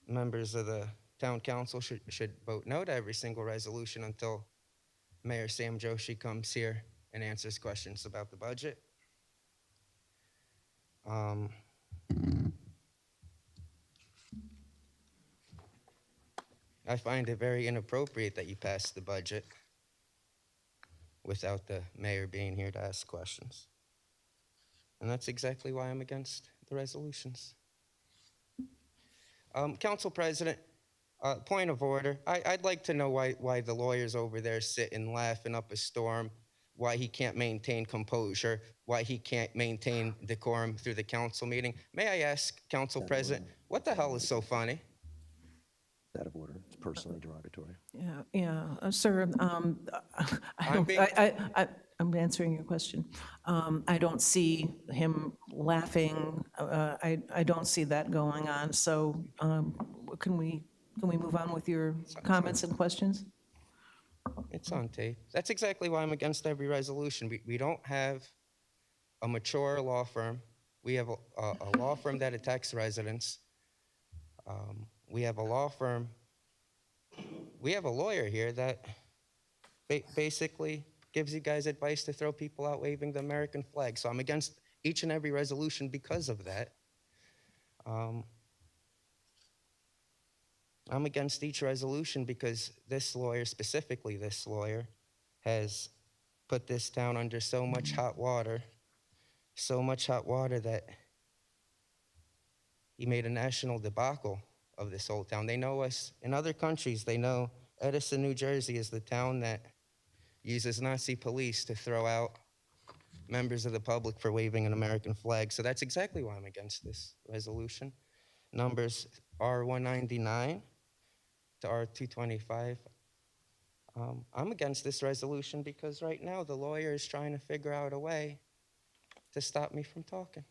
S12: members of the town council should vote no to every single resolution until Mayor Sam Joshi comes here and answers questions about the budget. I find it very inappropriate that you passed the budget without the mayor being here to ask questions. And that's exactly why I'm against the resolutions. Council President, point of order. I'd like to know why the lawyers over there sit and laughing up a storm, why he can't maintain composure, why he can't maintain decorum through the council meeting. May I ask, Council President, what the hell is so funny?
S9: Out of order. It's personally derogatory.
S1: Sir, I'm answering your question. I don't see him laughing. I don't see that going on. So can we move on with your comments and questions?
S12: It's on tape. That's exactly why I'm against every resolution. We don't have a mature law firm. We have a law firm that attacks residents. We have a law firm. We have a lawyer here that basically gives you guys advice to throw people out waving the American flag. So I'm against each and every resolution because of that. I'm against each resolution because this lawyer, specifically this lawyer, has put this town under so much hot water that he made a national debacle of this whole town. They know us in other countries. They know Edison, New Jersey is the town that uses Nazi police to throw out members of the public for waving an American flag. So that's exactly why I'm against this resolution. Numbers R199 to R225. I'm against this resolution because right now the lawyer is trying to figure out a way to stop me from talking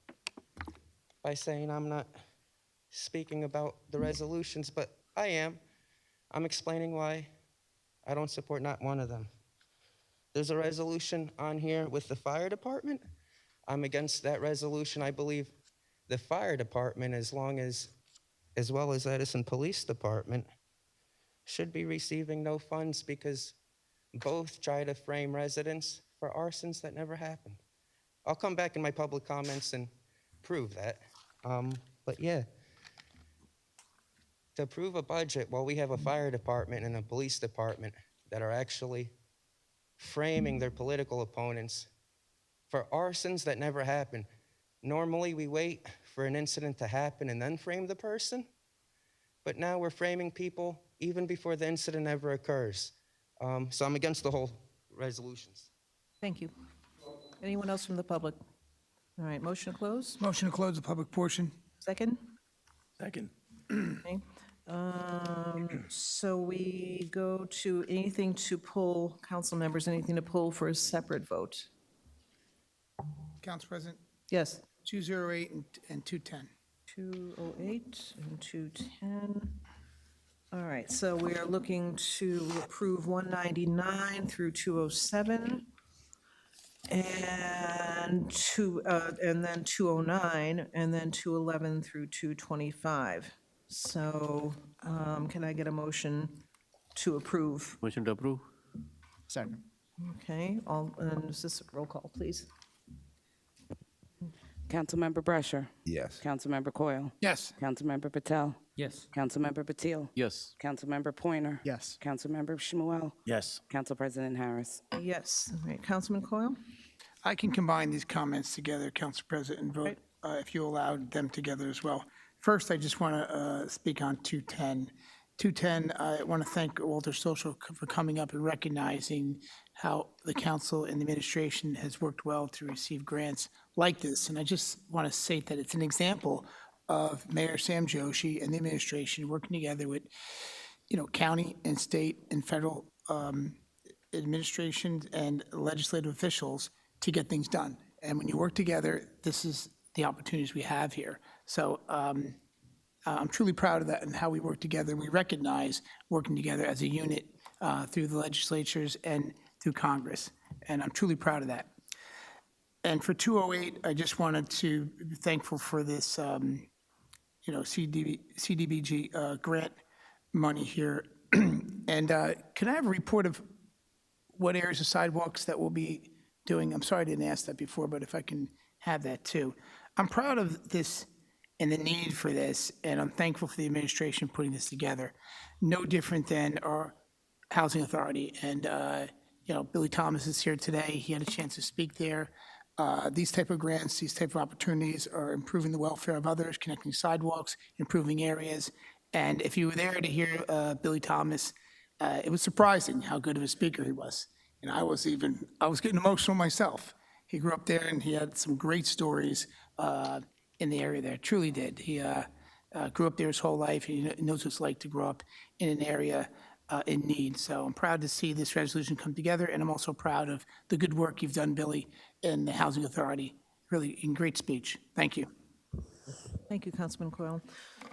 S12: by saying I'm not speaking about the resolutions, but I am. I'm explaining why I don't support not one of them. There's a resolution on here with the fire department. I'm against that resolution. I believe the fire department, as well as Edison Police Department, should be receiving no funds because both try to frame residents for arsons that never happened. I'll come back in my public comments and prove that. But yeah, to approve a budget while we have a fire department and a police department that are actually framing their political opponents for arsons that never happened. Normally, we wait for an incident to happen and then frame the person, but now we're framing people even before the incident ever occurs. So I'm against the whole resolutions.
S1: Thank you. Anyone else from the public? All right, motion to close?
S14: Motion to close the public portion.
S1: Second?
S2: Second.
S1: Okay. So we go to anything to pull, council members, anything to pull for a separate vote?
S14: Council President,
S1: Yes.
S14: 208 and 210.
S1: 208 and 210. All right, so we are looking to approve 199 through 207, and then 209, and then 211 through 225. So can I get a motion to approve?
S4: Motion to approve?
S6: Second.
S1: Okay, and is this a roll call, please?
S3: Councilmember Brescher.
S7: Yes.
S3: Councilmember Coyle.
S14: Yes.
S3: Councilmember Patel.
S8: Yes.
S3: Councilmember Patil.
S4: Yes.
S3: Councilmember Pointer.
S6: Yes.
S3: Councilmember Shmuel.
S2: Yes.
S3: Council President Harris.
S1: Yes. All right, Councilman Coyle?
S14: I can combine these comments together, Council President, and vote if you allowed them together as well. First, I just want to speak on 210. 210, I want to thank Walter Social for coming up and recognizing how the council and the administration has worked well to receive grants like this. And I just want to say that it's an example of Mayor Sam Joshi and the administration working together with, county and state and federal administrations and legislative officials to get things done. And when you work together, this is the opportunities we have here. So I'm truly proud of that and how we work together. We recognize working together as a unit through the legislatures and through Congress. And I'm truly proud of that. And for 208, I just wanted to be thankful for this, CDBG grant money here. And can I have a report of what areas of sidewalks that we'll be doing? I'm sorry I didn't ask that before, but if I can have that too. I'm proud of this and the need for this, and I'm thankful for the administration putting this together. No different than our housing authority. And, Billy Thomas is here today. He had a chance to speak there. These type of grants, these type of opportunities are improving the welfare of others, connecting sidewalks, improving areas. And if you were there to hear Billy Thomas, it was surprising how good of a speaker he was. And I was getting emotional myself. He grew up there and he had some great stories in the area there, truly did. He grew up there his whole life. He knows what it's like to grow up in an area in need. So I'm proud to see this resolution come together, and I'm also proud of the good work you've done, Billy, in the Housing Authority. Really, in great speech. Thank you.
S1: Thank you, Councilman Coyle.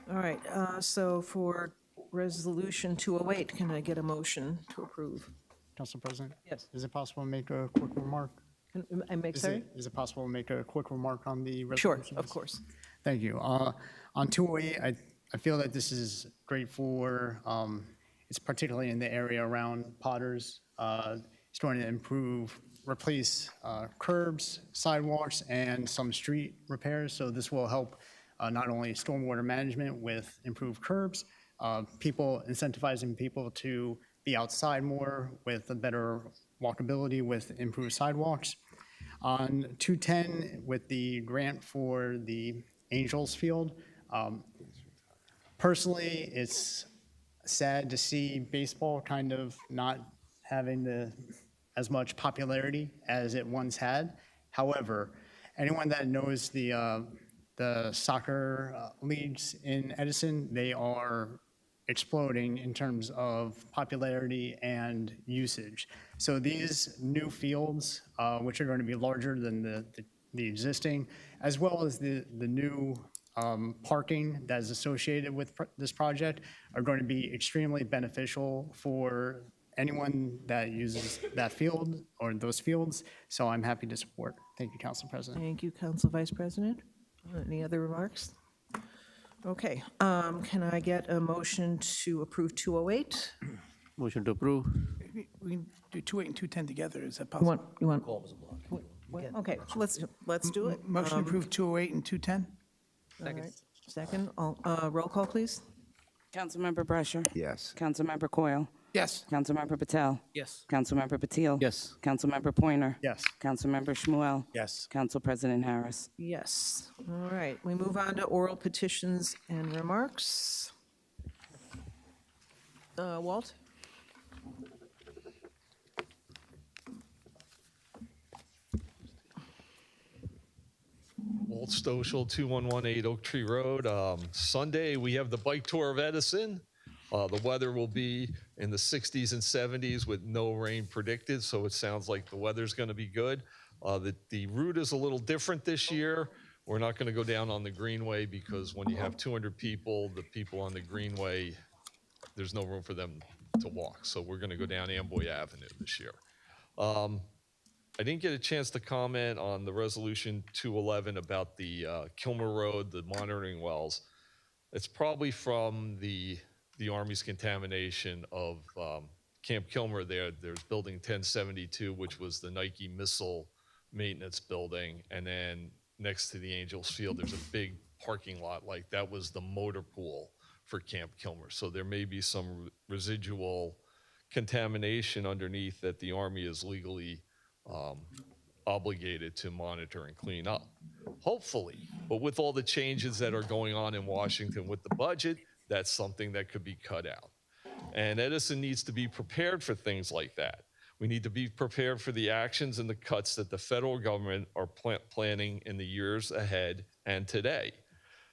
S1: All right, so for Resolution 208, can I get a motion to approve?
S6: Council President?
S1: Yes.
S6: Is it possible to make a quick remark?
S1: Can I make, sorry?
S6: Is it possible to make a quick remark on the
S1: Sure,
S6: resolution?
S1: of course.
S6: Thank you. On 208, I feel that this is great for, it's particularly in the area around Potters. It's going to replace curbs, sidewalks, and some street repairs. So this will help not only stormwater management with improved curbs, incentivizing people to be outside more with a better walkability with improved sidewalks. On 210, with the grant for the Angels Field, personally, it's sad to see baseball kind of not having as much popularity as it once had. However, anyone that knows the soccer leagues in Edison, they are exploding in terms of popularity and usage. So these new fields, which are going to be larger than the existing, as well as the new parking that is associated with this project, are going to be extremely beneficial for anyone that uses that field or those fields. So I'm happy to support. Thank you, Council President.
S1: Thank you, Council Vice President. Any other remarks? Okay, can I get a motion to approve 208?
S4: Motion to approve.
S14: We can do 208 and 210 together. Is that
S1: You
S14: possible?
S1: want?
S9: Call was a block.
S1: What? Okay, let's do it.
S14: Motion to approve 208 and 210?
S1: All right. Second, roll call, please.
S3: Councilmember Brescher.
S7: Yes.
S3: Councilmember Coyle.
S14: Yes.
S3: Councilmember Patel.
S9: Yes.
S3: Councilmember Patil.
S4: Yes.
S3: Councilmember Pointer.
S6: Yes.
S3: Councilmember Shmuel.
S9: Yes.
S3: Council President Harris.
S1: Yes. All right, we move on to oral petitions and remarks. Walt?
S15: Old Stoschel, 2118 Oak Tree Road. Sunday, we have the bike tour of Edison. The weather will be in the 60s and 70s with no rain predicted, so it sounds like the weather's going to be good. The route is a little different this year. We're not going to go down on the Greenway because when you have 200 people, the people on the Greenway, there's no room for them to walk. So we're going to go down Amboy Avenue this year. I didn't get a chance to comment on the resolution 211 about the Kilmer Road, the monitoring wells. It's probably from the Army's contamination of Camp Kilmer there. There's building 1072, which was the Nike missile maintenance building. And then next to the Angels Field, there's a big parking lot. Like that was the motor pool for Camp Kilmer. So there may be some residual contamination underneath that the Army is legally obligated to monitor and clean up, hopefully. But with all the changes that are going on in Washington with the budget, that's something that could be cut out. And Edison needs to be prepared for things like that. We need to be prepared for the actions and the cuts that the federal government are planning in the years ahead and today.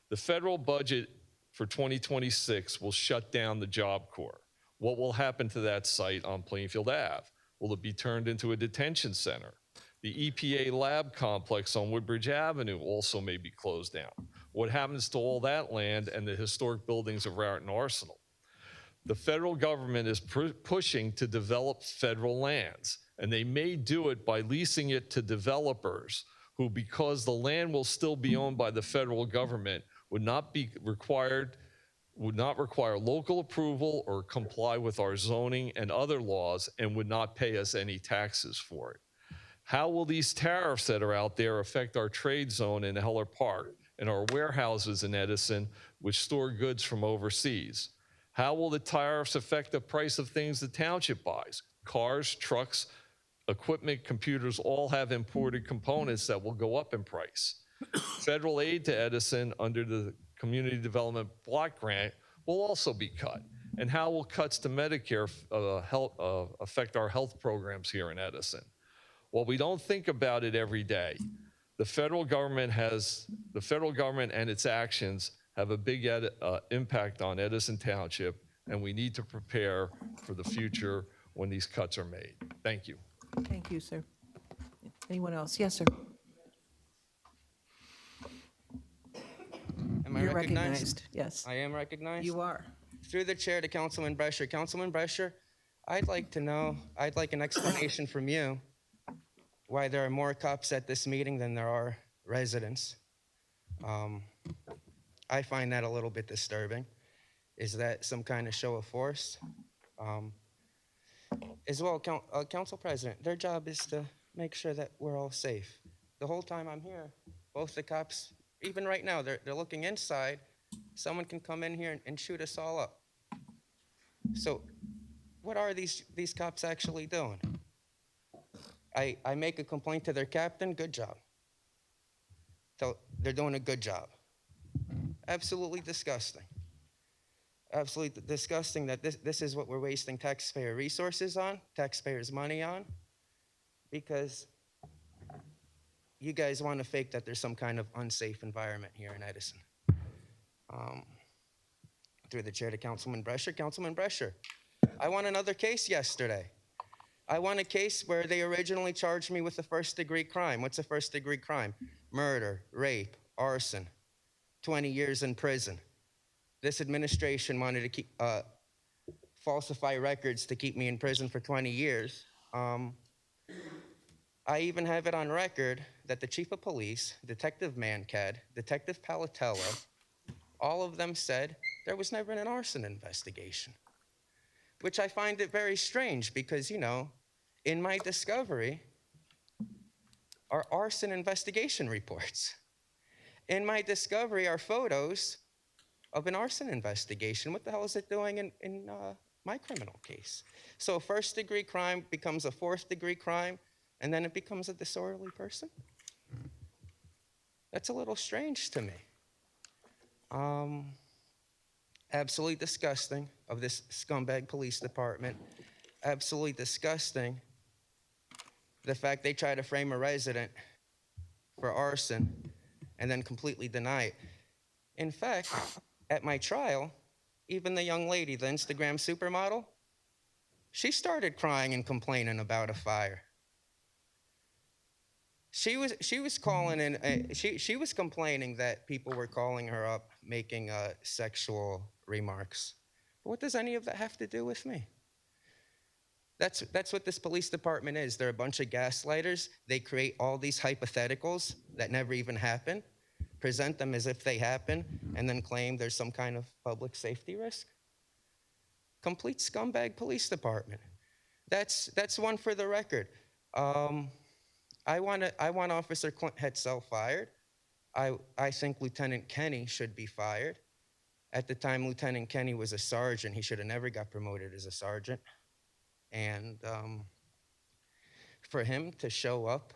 S15: The federal budget for 2026 will shut down the Job Corps. What will happen to that site on Plainfield Ave? Will it be turned into a detention center? The EPA lab complex on Woodbridge Avenue also may be closed down. What happens to all that land and the historic buildings of Raritan Arsenal? The federal government is pushing to develop federal lands, and they may do it by leasing it to developers who, because the land will still be owned by the federal government, would not require local approval or comply with our zoning and other laws and would not pay us any taxes for it. How will these tariffs that are out there affect our trade zone in Heller Park and our warehouses in Edison, which store goods from overseas? How will the tariffs affect the price of things the township buys? Cars, trucks, equipment, computers all have imported components that will go up in price. Federal aid to Edison under the Community Development Block Grant will also be cut. And how will cuts to Medicare affect our health programs here in Edison? Well, we don't think about it every day. The federal government and its actions have a big impact on Edison Township, and we need to prepare for the future when these cuts are made. Thank you.
S1: Thank you, sir. Anyone else? Yes, sir.
S12: Am I
S1: You're
S12: recognized?
S1: Yes.
S12: I am recognized?
S1: You are.
S12: Through the chair to Councilman Brescher. Councilman Brescher, I'd like an explanation from you why there are more cops at this meeting than there are residents. I find that a little bit disturbing. Is that some kind of show of force? As well, Council President, their job is to make sure that we're all safe. The whole time I'm here, both the cops, even right now, they're looking inside. Someone can come in here and shoot us all up. So what are these cops actually doing? I make a complaint to their captain, good job. They're doing a good job. Absolutely disgusting. Absolutely disgusting that this is what we're wasting taxpayer resources on, taxpayers' money on, because you guys want to fake that there's some kind of unsafe environment here in Edison. Through the chair to Councilman Brescher. Councilman Brescher, I won another case yesterday. I won a case where they originally charged me with a first-degree crime. What's a first-degree crime? Murder, rape, arson, 20 years in prison. This administration wanted to keep falsify records to keep me in prison for 20 years. I even have it on record that the chief of police, Detective Mancad, Detective Palatello, all of them said there was never an arson investigation, which I find it very strange because, you know, in my discovery are arson investigation reports. In my discovery are photos of an arson investigation. What the hell is it doing in my criminal case? So a first-degree crime becomes a fourth-degree crime, and then it becomes a disorderly person? That's a little strange to me. Absolutely disgusting of this scumbag police department. Absolutely disgusting the fact they try to frame a resident for arson and then completely deny it. In fact, at my trial, even the young lady, the Instagram supermodel, she started crying and complaining about a fire. She was calling in. She was complaining that people were calling her up, making sexual remarks. But what does any of that have to do with me? That's what this police department is. They're a bunch of gaslighters. They create all these hypotheticals that never even happen, present them as if they happen, and then claim there's some kind of public safety risk. Complete scumbag police department. That's one for the record. I want Officer Clint Hetzel fired. I think Lieutenant Kenny should be fired. At the time, Lieutenant Kenny was a sergeant. He should have never got promoted as a sergeant. And for him to show up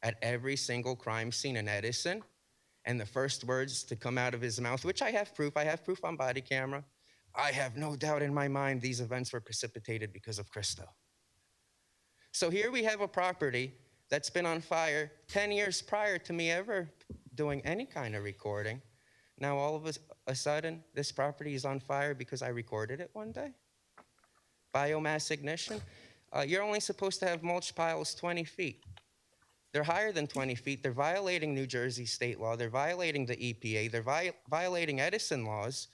S12: at every single crime scene in Edison, and the first words to come out of his mouth, which I have proof on body camera, I have no doubt in my mind these events were precipitated because of Cristo. So here we have a property that's been on fire 10 years prior to me ever doing any kind of recording. Now all of a sudden, this property is on fire because I recorded it one day? Biomass ignition? You're only supposed to have mulch piles 20 feet. They're higher than 20 feet. They're violating New Jersey state law. They're violating the EPA. They're violating Edison laws.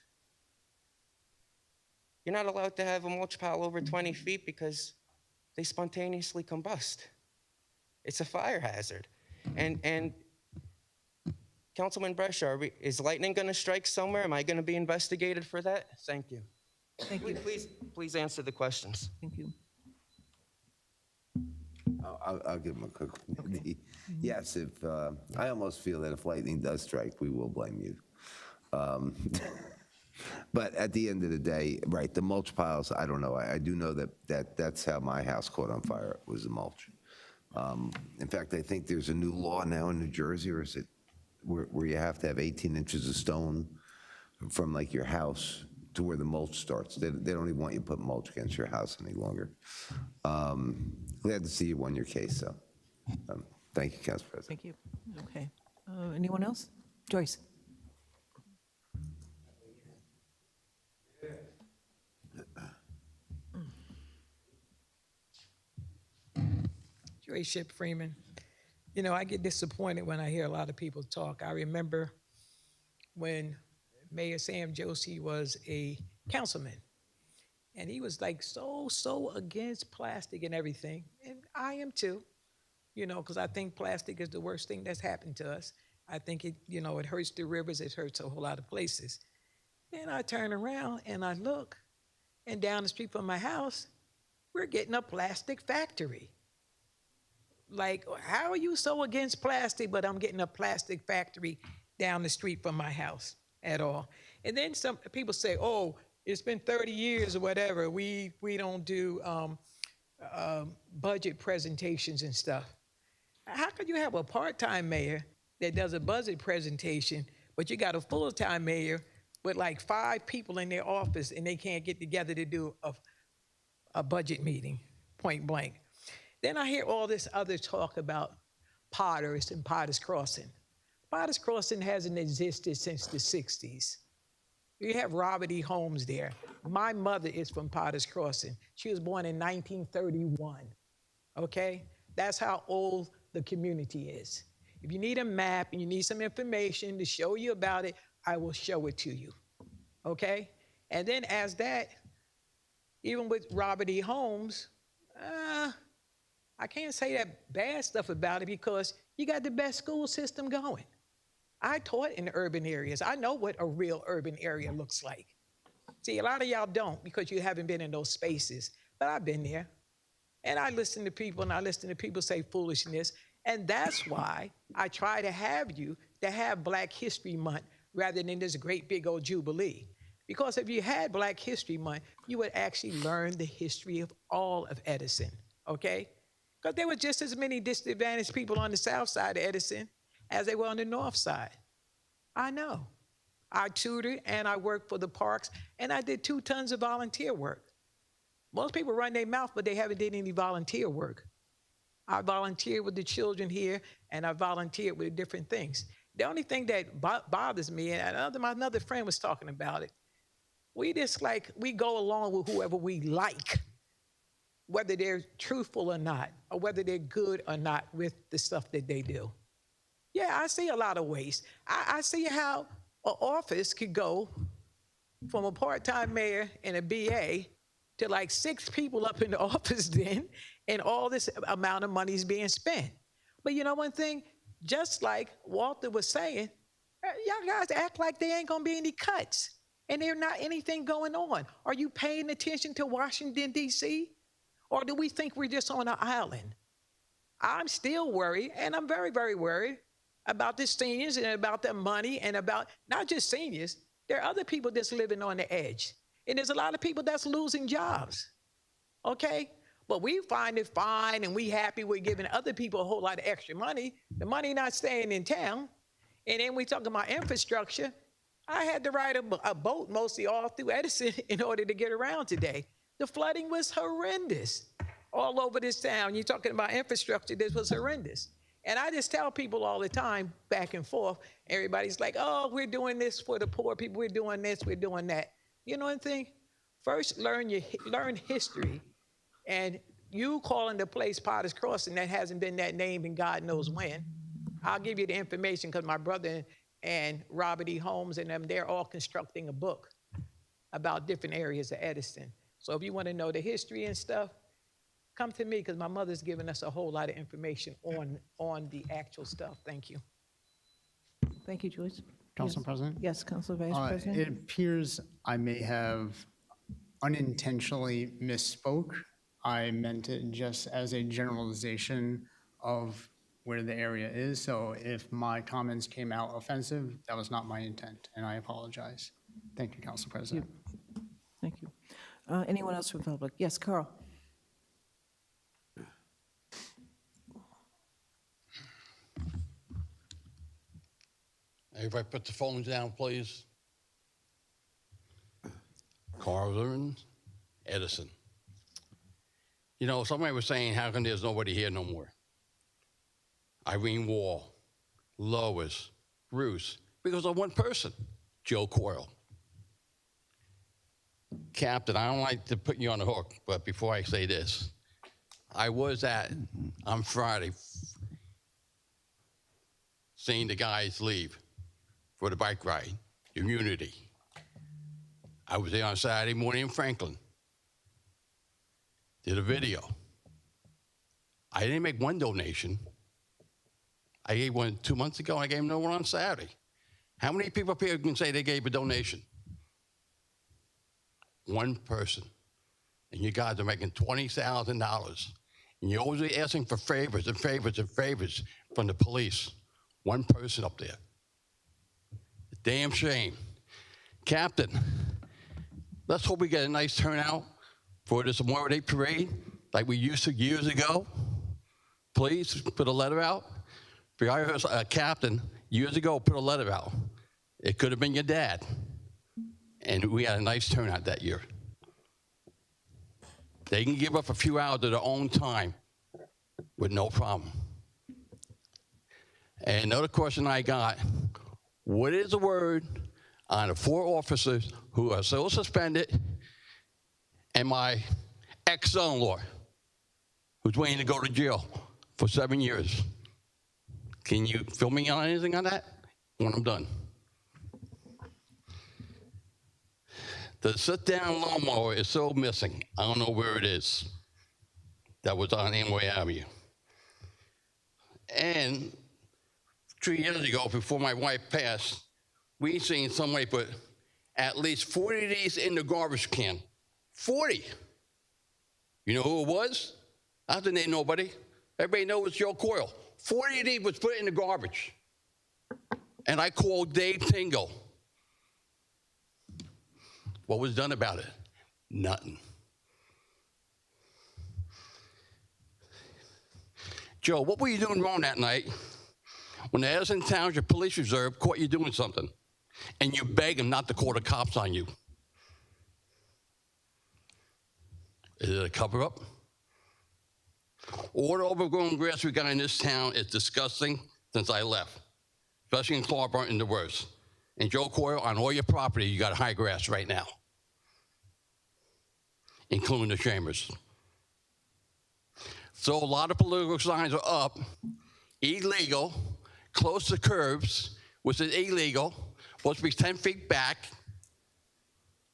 S12: You're not allowed to have a mulch pile over 20 feet because they spontaneously combust. It's a fire hazard. And Councilman Brescia, is lightning going to strike somewhere? Am I going to be investigated for that? Thank you.
S1: Thank you.
S12: Please answer the questions.
S1: Thank you.
S7: I'll give him a quick. Yes, if I almost feel that if lightning does strike, we will blame you. But at the end of the day, right, the mulch piles, I don't know. I do know that's how my house caught on fire, was the mulch. In fact, I think there's a new law now in New Jersey, or is it where you have to have 18 inches of stone from like your house to where the mulch starts. They don't even want you to put mulch against your house any longer. Glad to see you won your case, so thank you, Council President.
S1: Thank you. Okay. Anyone else? Joyce?
S5: Joyce Ship Freeman. You know, I get disappointed when I hear a lot of people talk. I remember when Mayor Sam Joshi was a councilman, and he was like so against plastic and everything, and I am too, you know, because I think plastic is the worst thing that's happened to us. I think it, you know, it hurts the rivers, it hurts a whole lot of places. Then I turn around and I look, and down the street from my house, we're getting a plastic factory. Like, how are you so against plastic, but I'm getting a plastic factory down the street from my house at all? And then some people say, oh, it's been 30 years or whatever. We don't do budget presentations and stuff. How could you have a part-time mayor that does a budget presentation, but you got a full-time mayor with like 5 people in their office and they can't get together to do a budget meeting, point blank? Then I hear all this other talk about Potters and Potters Crossing. Potters Crossing hasn't existed since the 60s. You have Robert E. Holmes there. My mother is from Potters Crossing. She was born in 1931, okay? That's how old the community is. If you need a map and you need some information to show you about it, I will show it to you, okay? And then as that, even with Robert E. Holmes, I can't say that bad stuff about it because you got the best school system going. I taught in urban areas. I know what a real urban area looks like. See, a lot of y'all don't because you haven't been in those spaces, but I've been there. And I listen to people, and I listen to people say foolishness, and that's why I try to have you to have Black History Month rather than this great big old jubilee. Because if you had Black History Month, you would actually learn the history of all of Edison, okay? Because there were just as many disadvantaged people on the south side of Edison as they were on the north side. I know. I tutored and I worked for the parks, and I did 2 tons of volunteer work. Most people run their mouth, but they haven't did any volunteer work. I volunteered with the children here, and I volunteered with different things. The only thing that bothers me, and another friend was talking about it, we go along with whoever we like, whether they're truthful or not, or whether they're good or not with the stuff that they do. Yeah, I see a lot of waste. I see how an office could go from a part-time mayor and a BA to like 6 people up in the office then, and all this amount of money is being spent. But you know one thing? Just like Walter was saying, y'all guys act like there ain't gonna be any cuts, and there's not anything going on. Are you paying attention to Washington, D.C.? Or do we think we're just on an island? I'm still worried, and I'm very, very worried about the seniors and about their money and about not just seniors. There are other people that's living on the edge. And there's a lot of people that's losing jobs, okay? But we find it fine and we happy we're giving other people a whole lot of extra money. The money not staying in town. And then we talking about infrastructure. I had to ride a boat mostly all through Edison in order to get around today. The flooding was horrendous all over this town. You're talking about infrastructure, this was horrendous. And I just tell people all the time, back and forth, everybody's like, oh, we're doing this for the poor people, we're doing this, we're doing that. You know one thing? First, learn history. And you calling the place Potter's Crossing, that hasn't been that name in God knows when. I'll give you the information because my brother and Robert E. Holmes and them, they're all constructing a book about different areas of Edison. So if you want to know the history and stuff, come to me because my mother's given us a whole lot of information on the actual stuff. Thank you.
S1: Thank you, Joyce.
S6: Council
S1: Yes.
S6: President?
S1: Yes, Council Vice
S6: It
S1: President.
S6: appears I may have unintentionally misspoke. I meant it just as a generalization of where the area is. So if my comments came out offensive, that was not my intent, and I apologize. Thank you, Council President.
S1: Thank you. Anyone else from the public? Yes, Carl.
S16: Everybody put the phones down, please. Carlin, Edison. You know, somebody was saying, how come there's nobody here no more? Irene Wall, Lois, Bruce, because of one person, Joe Coyle. Captain, I don't like to put you on the hook, but before I say this, I was on Friday, seeing the guys leave for the bike ride, Unity. I was there on Saturday morning in Franklin. Did a video. I didn't make one donation. I gave one 2 months ago, and I gave another one on Saturday. How many people up here can say they gave a donation? One person. And you guys are making $20,000. And you're always asking for favors and favors and favors from the police. One person up there. Damn shame. Captain, let's hope we get a nice turnout for this Memorial Day parade like we used to years ago. Please put a letter out. I heard a captain years ago put a letter out. It could have been your dad. And we had a nice turnout that year. They can give up a few hours of their own time with no problem. And another question I got, what is the word on the 4 officers who are still suspended and my ex-son-in-law who's waiting to go to jail for 7 years? Can you fill me on anything on that when I'm done? The sit-down lawnmower is still missing. I don't know where it is. That was on Amway Avenue. And 3 years ago, before my wife passed, we seen somebody put at least 40 of these in the garbage can. 40. You know who it was? I didn't name nobody. Everybody knows it's Joe Coyle. 40 of these was put in the garbage. And I called Dave Tingle. What was done about it? Nothing. Joe, what were you doing wrong that night when the Edison Township Police Reserve caught you doing something and you begged them not to call the cops on you? Is it a cover-up? All the overgrown grass we got in this town is disgusting since I left, especially in Clark and the worst. And Joe Coyle, on all your property, you got high grass right now, including the chambers. So a lot of political signs are up, illegal, close to curbs, which is illegal, supposed to be 10 feet back.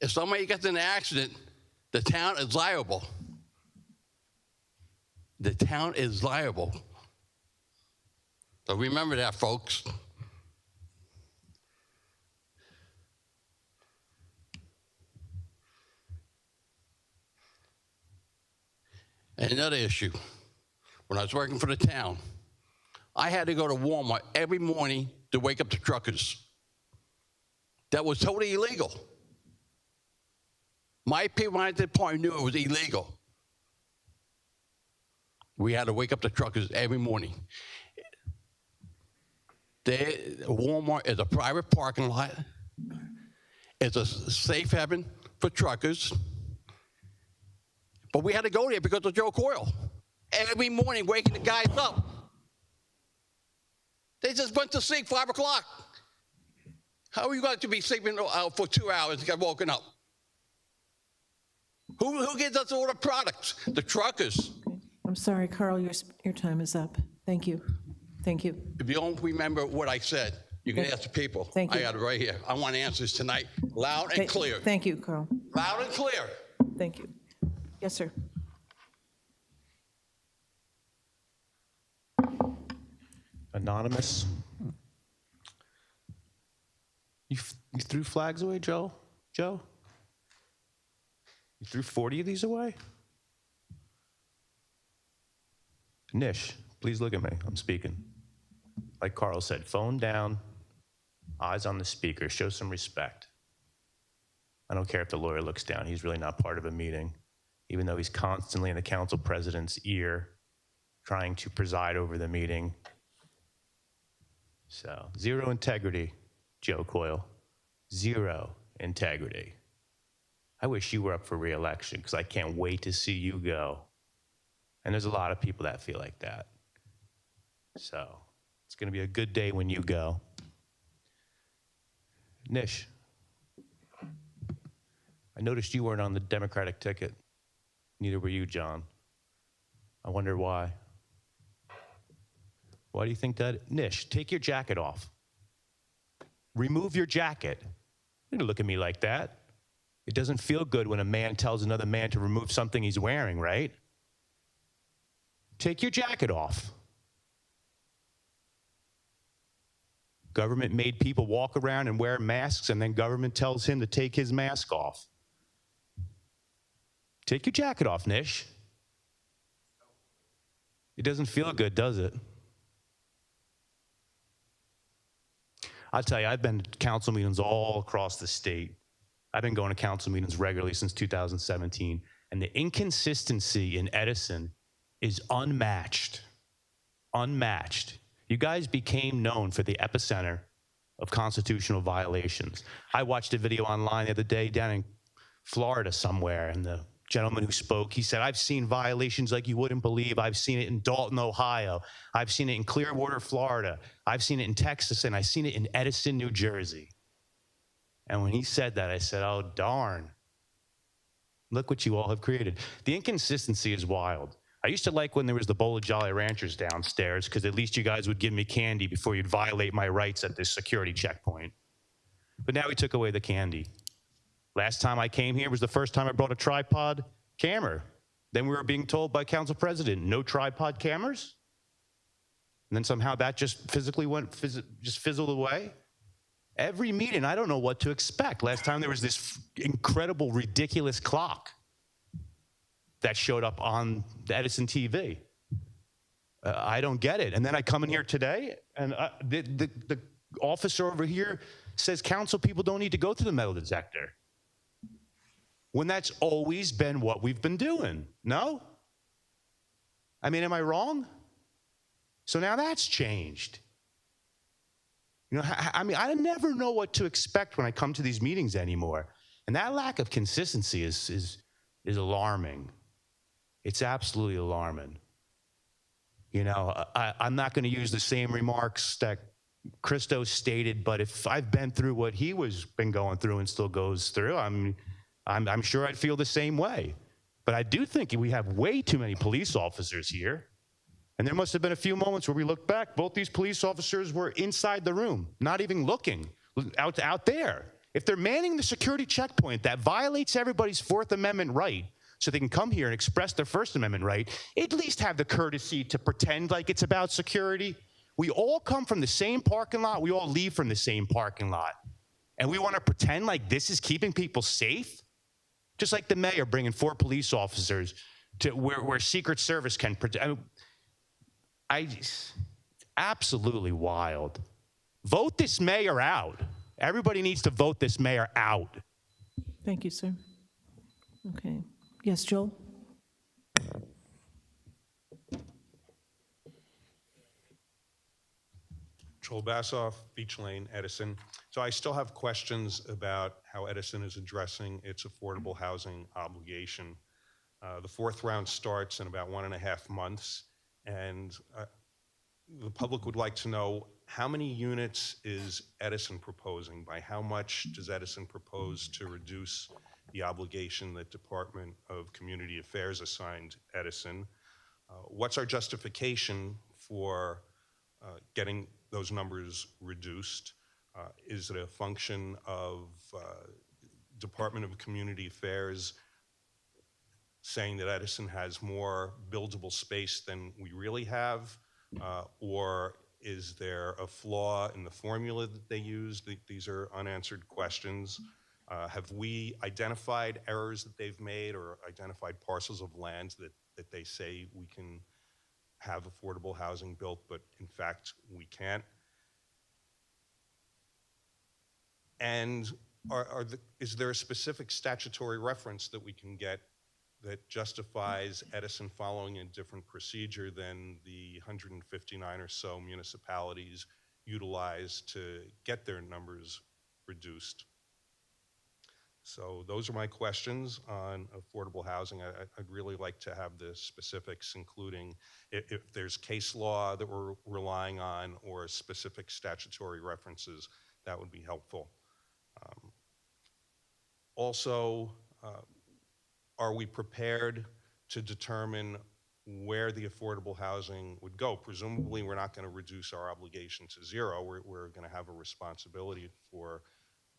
S16: If somebody gets in an accident, the town is liable. The town is liable. So remember that, folks. And another issue, when I was working for the town, I had to go to Walmart every morning to wake up the truckers. That was totally illegal. My people at that point knew it was illegal. We had to wake up the truckers every morning. Walmart is a private parking lot. It's a safe haven for truckers. But we had to go there because of Joe Coyle. Every morning, waking the guys up. They just went to sleep 5 o'clock. How are you going to be sleeping for 2 hours and get woken up? Who gives us all the products? The truckers.
S1: Okay. I'm sorry, Carl, your time is up. Thank you. Thank you.
S16: If you don't remember what I said, you can ask the people.
S1: Thank you.
S16: I got it right here. I want answers tonight, loud and clear.
S1: Thank you, Carl.
S16: Loud and clear.
S1: Thank you. Yes, sir.
S2: Anonymous. You threw flags away, Joe? Joe? You threw 40 of these away? Nish, please look at me. I'm speaking. Like Carl said, phone down, eyes on the speaker, show some respect. I don't care if the lawyer looks down. He's really not part of a meeting, even though he's constantly in the council president's ear trying to preside over the meeting. So, zero integrity, Joe Coyle. Zero integrity. I wish you were up for re-election because I can't wait to see you go. And there's a lot of people that feel like that. So, it's going to be a good day when you go. Nish, I noticed you weren't on the Democratic ticket. Neither were you, John. I wonder why. Why do you think that? Nish, take your jacket off. Remove your jacket. You don't look at me like that. It doesn't feel good when a man tells another man to remove something he's wearing, right? Take your jacket off. Government made people walk around and wear masks, and then government tells him to take his mask off. Take your jacket off, Nish. It doesn't feel good, does it? I'll tell you, I've been to council meetings all across the state. I've been going to council meetings regularly since 2017, and the inconsistency in Edison is unmatched. Unmatched. You guys became known for the epicenter of constitutional violations. I watched a video online the other day down in Florida somewhere, and the gentleman who spoke, he said, I've seen violations like you wouldn't believe. I've seen it in Dalton, Ohio. I've seen it in Clearwater, Florida. I've seen it in Texas, and I've seen it in Edison, New Jersey. And when he said that, I said, oh, darn. Look what you all have created. The inconsistency is wild. I used to like when there was the bowl of Jolly Ranchers downstairs, because at least you guys would give me candy before you'd violate my rights at this security checkpoint. But now we took away the candy.
S17: Last time I came here was the first time I brought a tripod camera. Then we were being told by Council President, no tripod cameras? And then somehow that just physically just fizzled away? Every meeting, I don't know what to expect. Last time there was this incredible, ridiculous clock that showed up on the Edison TV. I don't get it. And then I come in here today, and the officer over here says council people don't need to go through the metal detector. When that's always been what we've been doing, no? I mean, am I wrong? So now that's changed. You know, I mean, I never know what to expect when I come to these meetings anymore. And that lack of consistency is alarming. It's absolutely alarming. You know, I'm not going to use the same remarks that Christos stated, but if I've been through what he been going through and still goes through, I'm sure I'd feel the same way. But I do think we have way too many police officers here. And there must have been a few moments where we looked back, both these police officers were inside the room, not even looking, out there. If they're manning the security checkpoint, that violates everybody's Fourth Amendment right, so they can come here and express their First Amendment right, at least have the courtesy to pretend like it's about security. We all come from the same parking lot. We all leave from the same parking lot. And we want to pretend like this is keeping people safe? Just like the mayor bringing 4 police officers to where Secret Service can protect. It's absolutely wild. Vote this mayor out. Everybody needs to vote this mayor out.
S1: Thank you, sir. Okay. Yes, Joel?
S10: Joel Bassoff, Beach Lane, Edison. So I still have questions about how Edison is addressing its affordable housing obligation. The 4th round starts in about 1.5 months, and the public would like to know how many units is Edison proposing? By how much does Edison propose to reduce the obligation that Department of Community Affairs assigned Edison? What's our justification for getting those numbers reduced? Is it a function of Department of Community Affairs saying that Edison has more buildable space than we really have? Or is there a flaw in the formula that they use? These are unanswered questions. Have we identified errors that they've made or identified parcels of land that they say we can have affordable housing built, but in fact we can't? And is there a specific statutory reference that we can get that justifies Edison following a different procedure than the 159 or so municipalities utilize to get their numbers reduced? So those are my questions on affordable housing. I'd really like to have the specifics, including if there's case law that we're relying on or specific statutory references, that would be helpful. Also, are we prepared to determine where the affordable housing would go? Presumably, we're not going to reduce our obligation to zero. We're going to have a responsibility for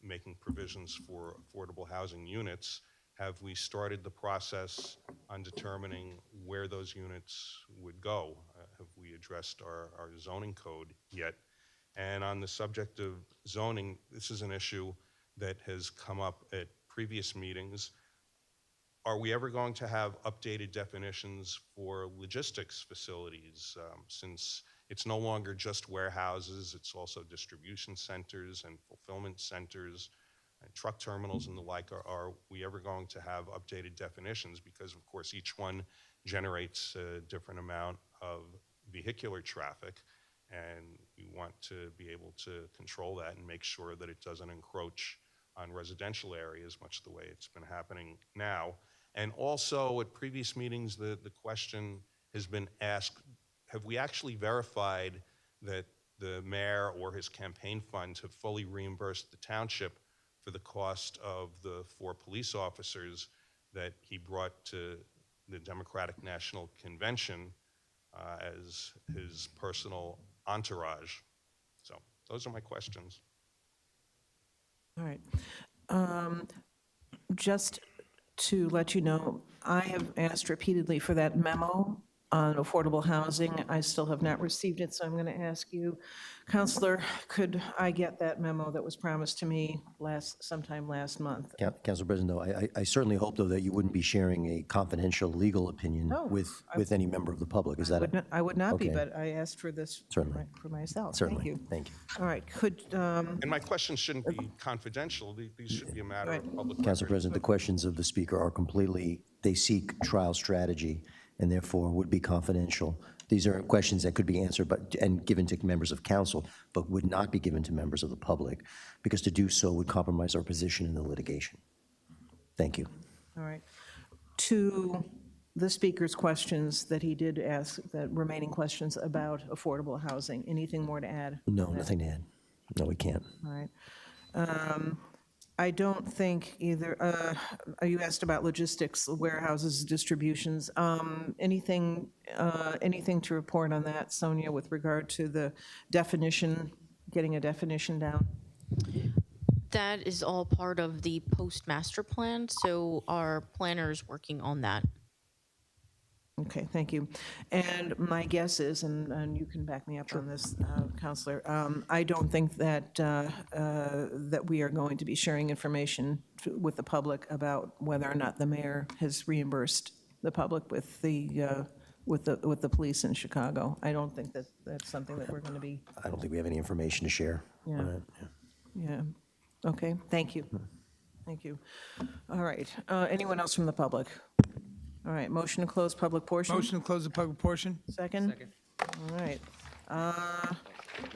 S10: making provisions for affordable housing units. Have we started the process on determining where those units would go? Have we addressed our zoning code yet? And on the subject of zoning, this is an issue that has come up at previous meetings. Are we ever going to have updated definitions for logistics facilities? Since it's no longer just warehouses, it's also distribution centers and fulfillment centers and truck terminals and the like. Are we ever going to have updated definitions? Because of course each one generates a different amount of vehicular traffic, and we want to be able to control that and make sure that it doesn't encroach on residential areas, much the way it's been happening now. And also at previous meetings, the question has been asked, have we actually verified that the mayor or his campaign funds have fully reimbursed the township for the cost of the 4 police officers that he brought to the Democratic National Convention as his personal entourage? So those are my questions.
S1: All right. Just to let you know, I have asked repeatedly for that memo on affordable housing. I still have not received it, so I'm going to ask you, Counselor, could I get that memo that was promised to me sometime last month?
S9: Council President, though, I certainly hope, though, that you wouldn't be sharing a confidential legal opinion
S1: No,
S9: with any member of the public. Is that?
S1: I would not be,
S9: Okay.
S1: but I asked for this
S9: Certainly.
S1: for myself.
S9: Certainly.
S1: Thank you.
S9: Thank you.
S1: All right,
S10: And my questions shouldn't be confidential. These should be a matter of public
S9: Council
S10: record.
S9: President, the questions of the speaker are completely, they seek trial strategy and therefore would be confidential. These are questions that could be answered and given to members of council, but would not be given to members of the public, because to do so would compromise our position in the litigation. Thank you.
S1: All right. To the speaker's questions that he did ask, the remaining questions about affordable housing, anything more to add?
S9: No, nothing to add. No, we can't.
S1: All right. I don't think either, you asked about logistics, warehouses, distributions. Anything to report on that, Sonia, with regard to the definition, getting a definition down?
S11: That is all part of the post-master plan, so our planner is working on that.
S1: Okay, thank you. And my guess is, and you can back me up on this, Counselor, I don't think that that we are going to be sharing information with the public about whether or not the mayor has reimbursed the public with the police in Chicago. I don't think that that's something that we're going to be.
S9: I don't think we have any information to share.
S1: Yeah.
S9: on it.
S1: Yeah. Okay, thank you. Thank you. All right. Anyone else from the public? All right, motion to close public portion?
S14: Motion to close the public portion?
S1: Second? Second. All right.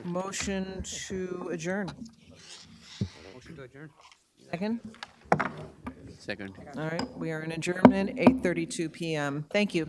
S1: Motion to adjourn?
S8: Motion to adjourn.
S1: Second?
S4: Second.
S1: All right, we are in adjournment, 8:32 PM. Thank you.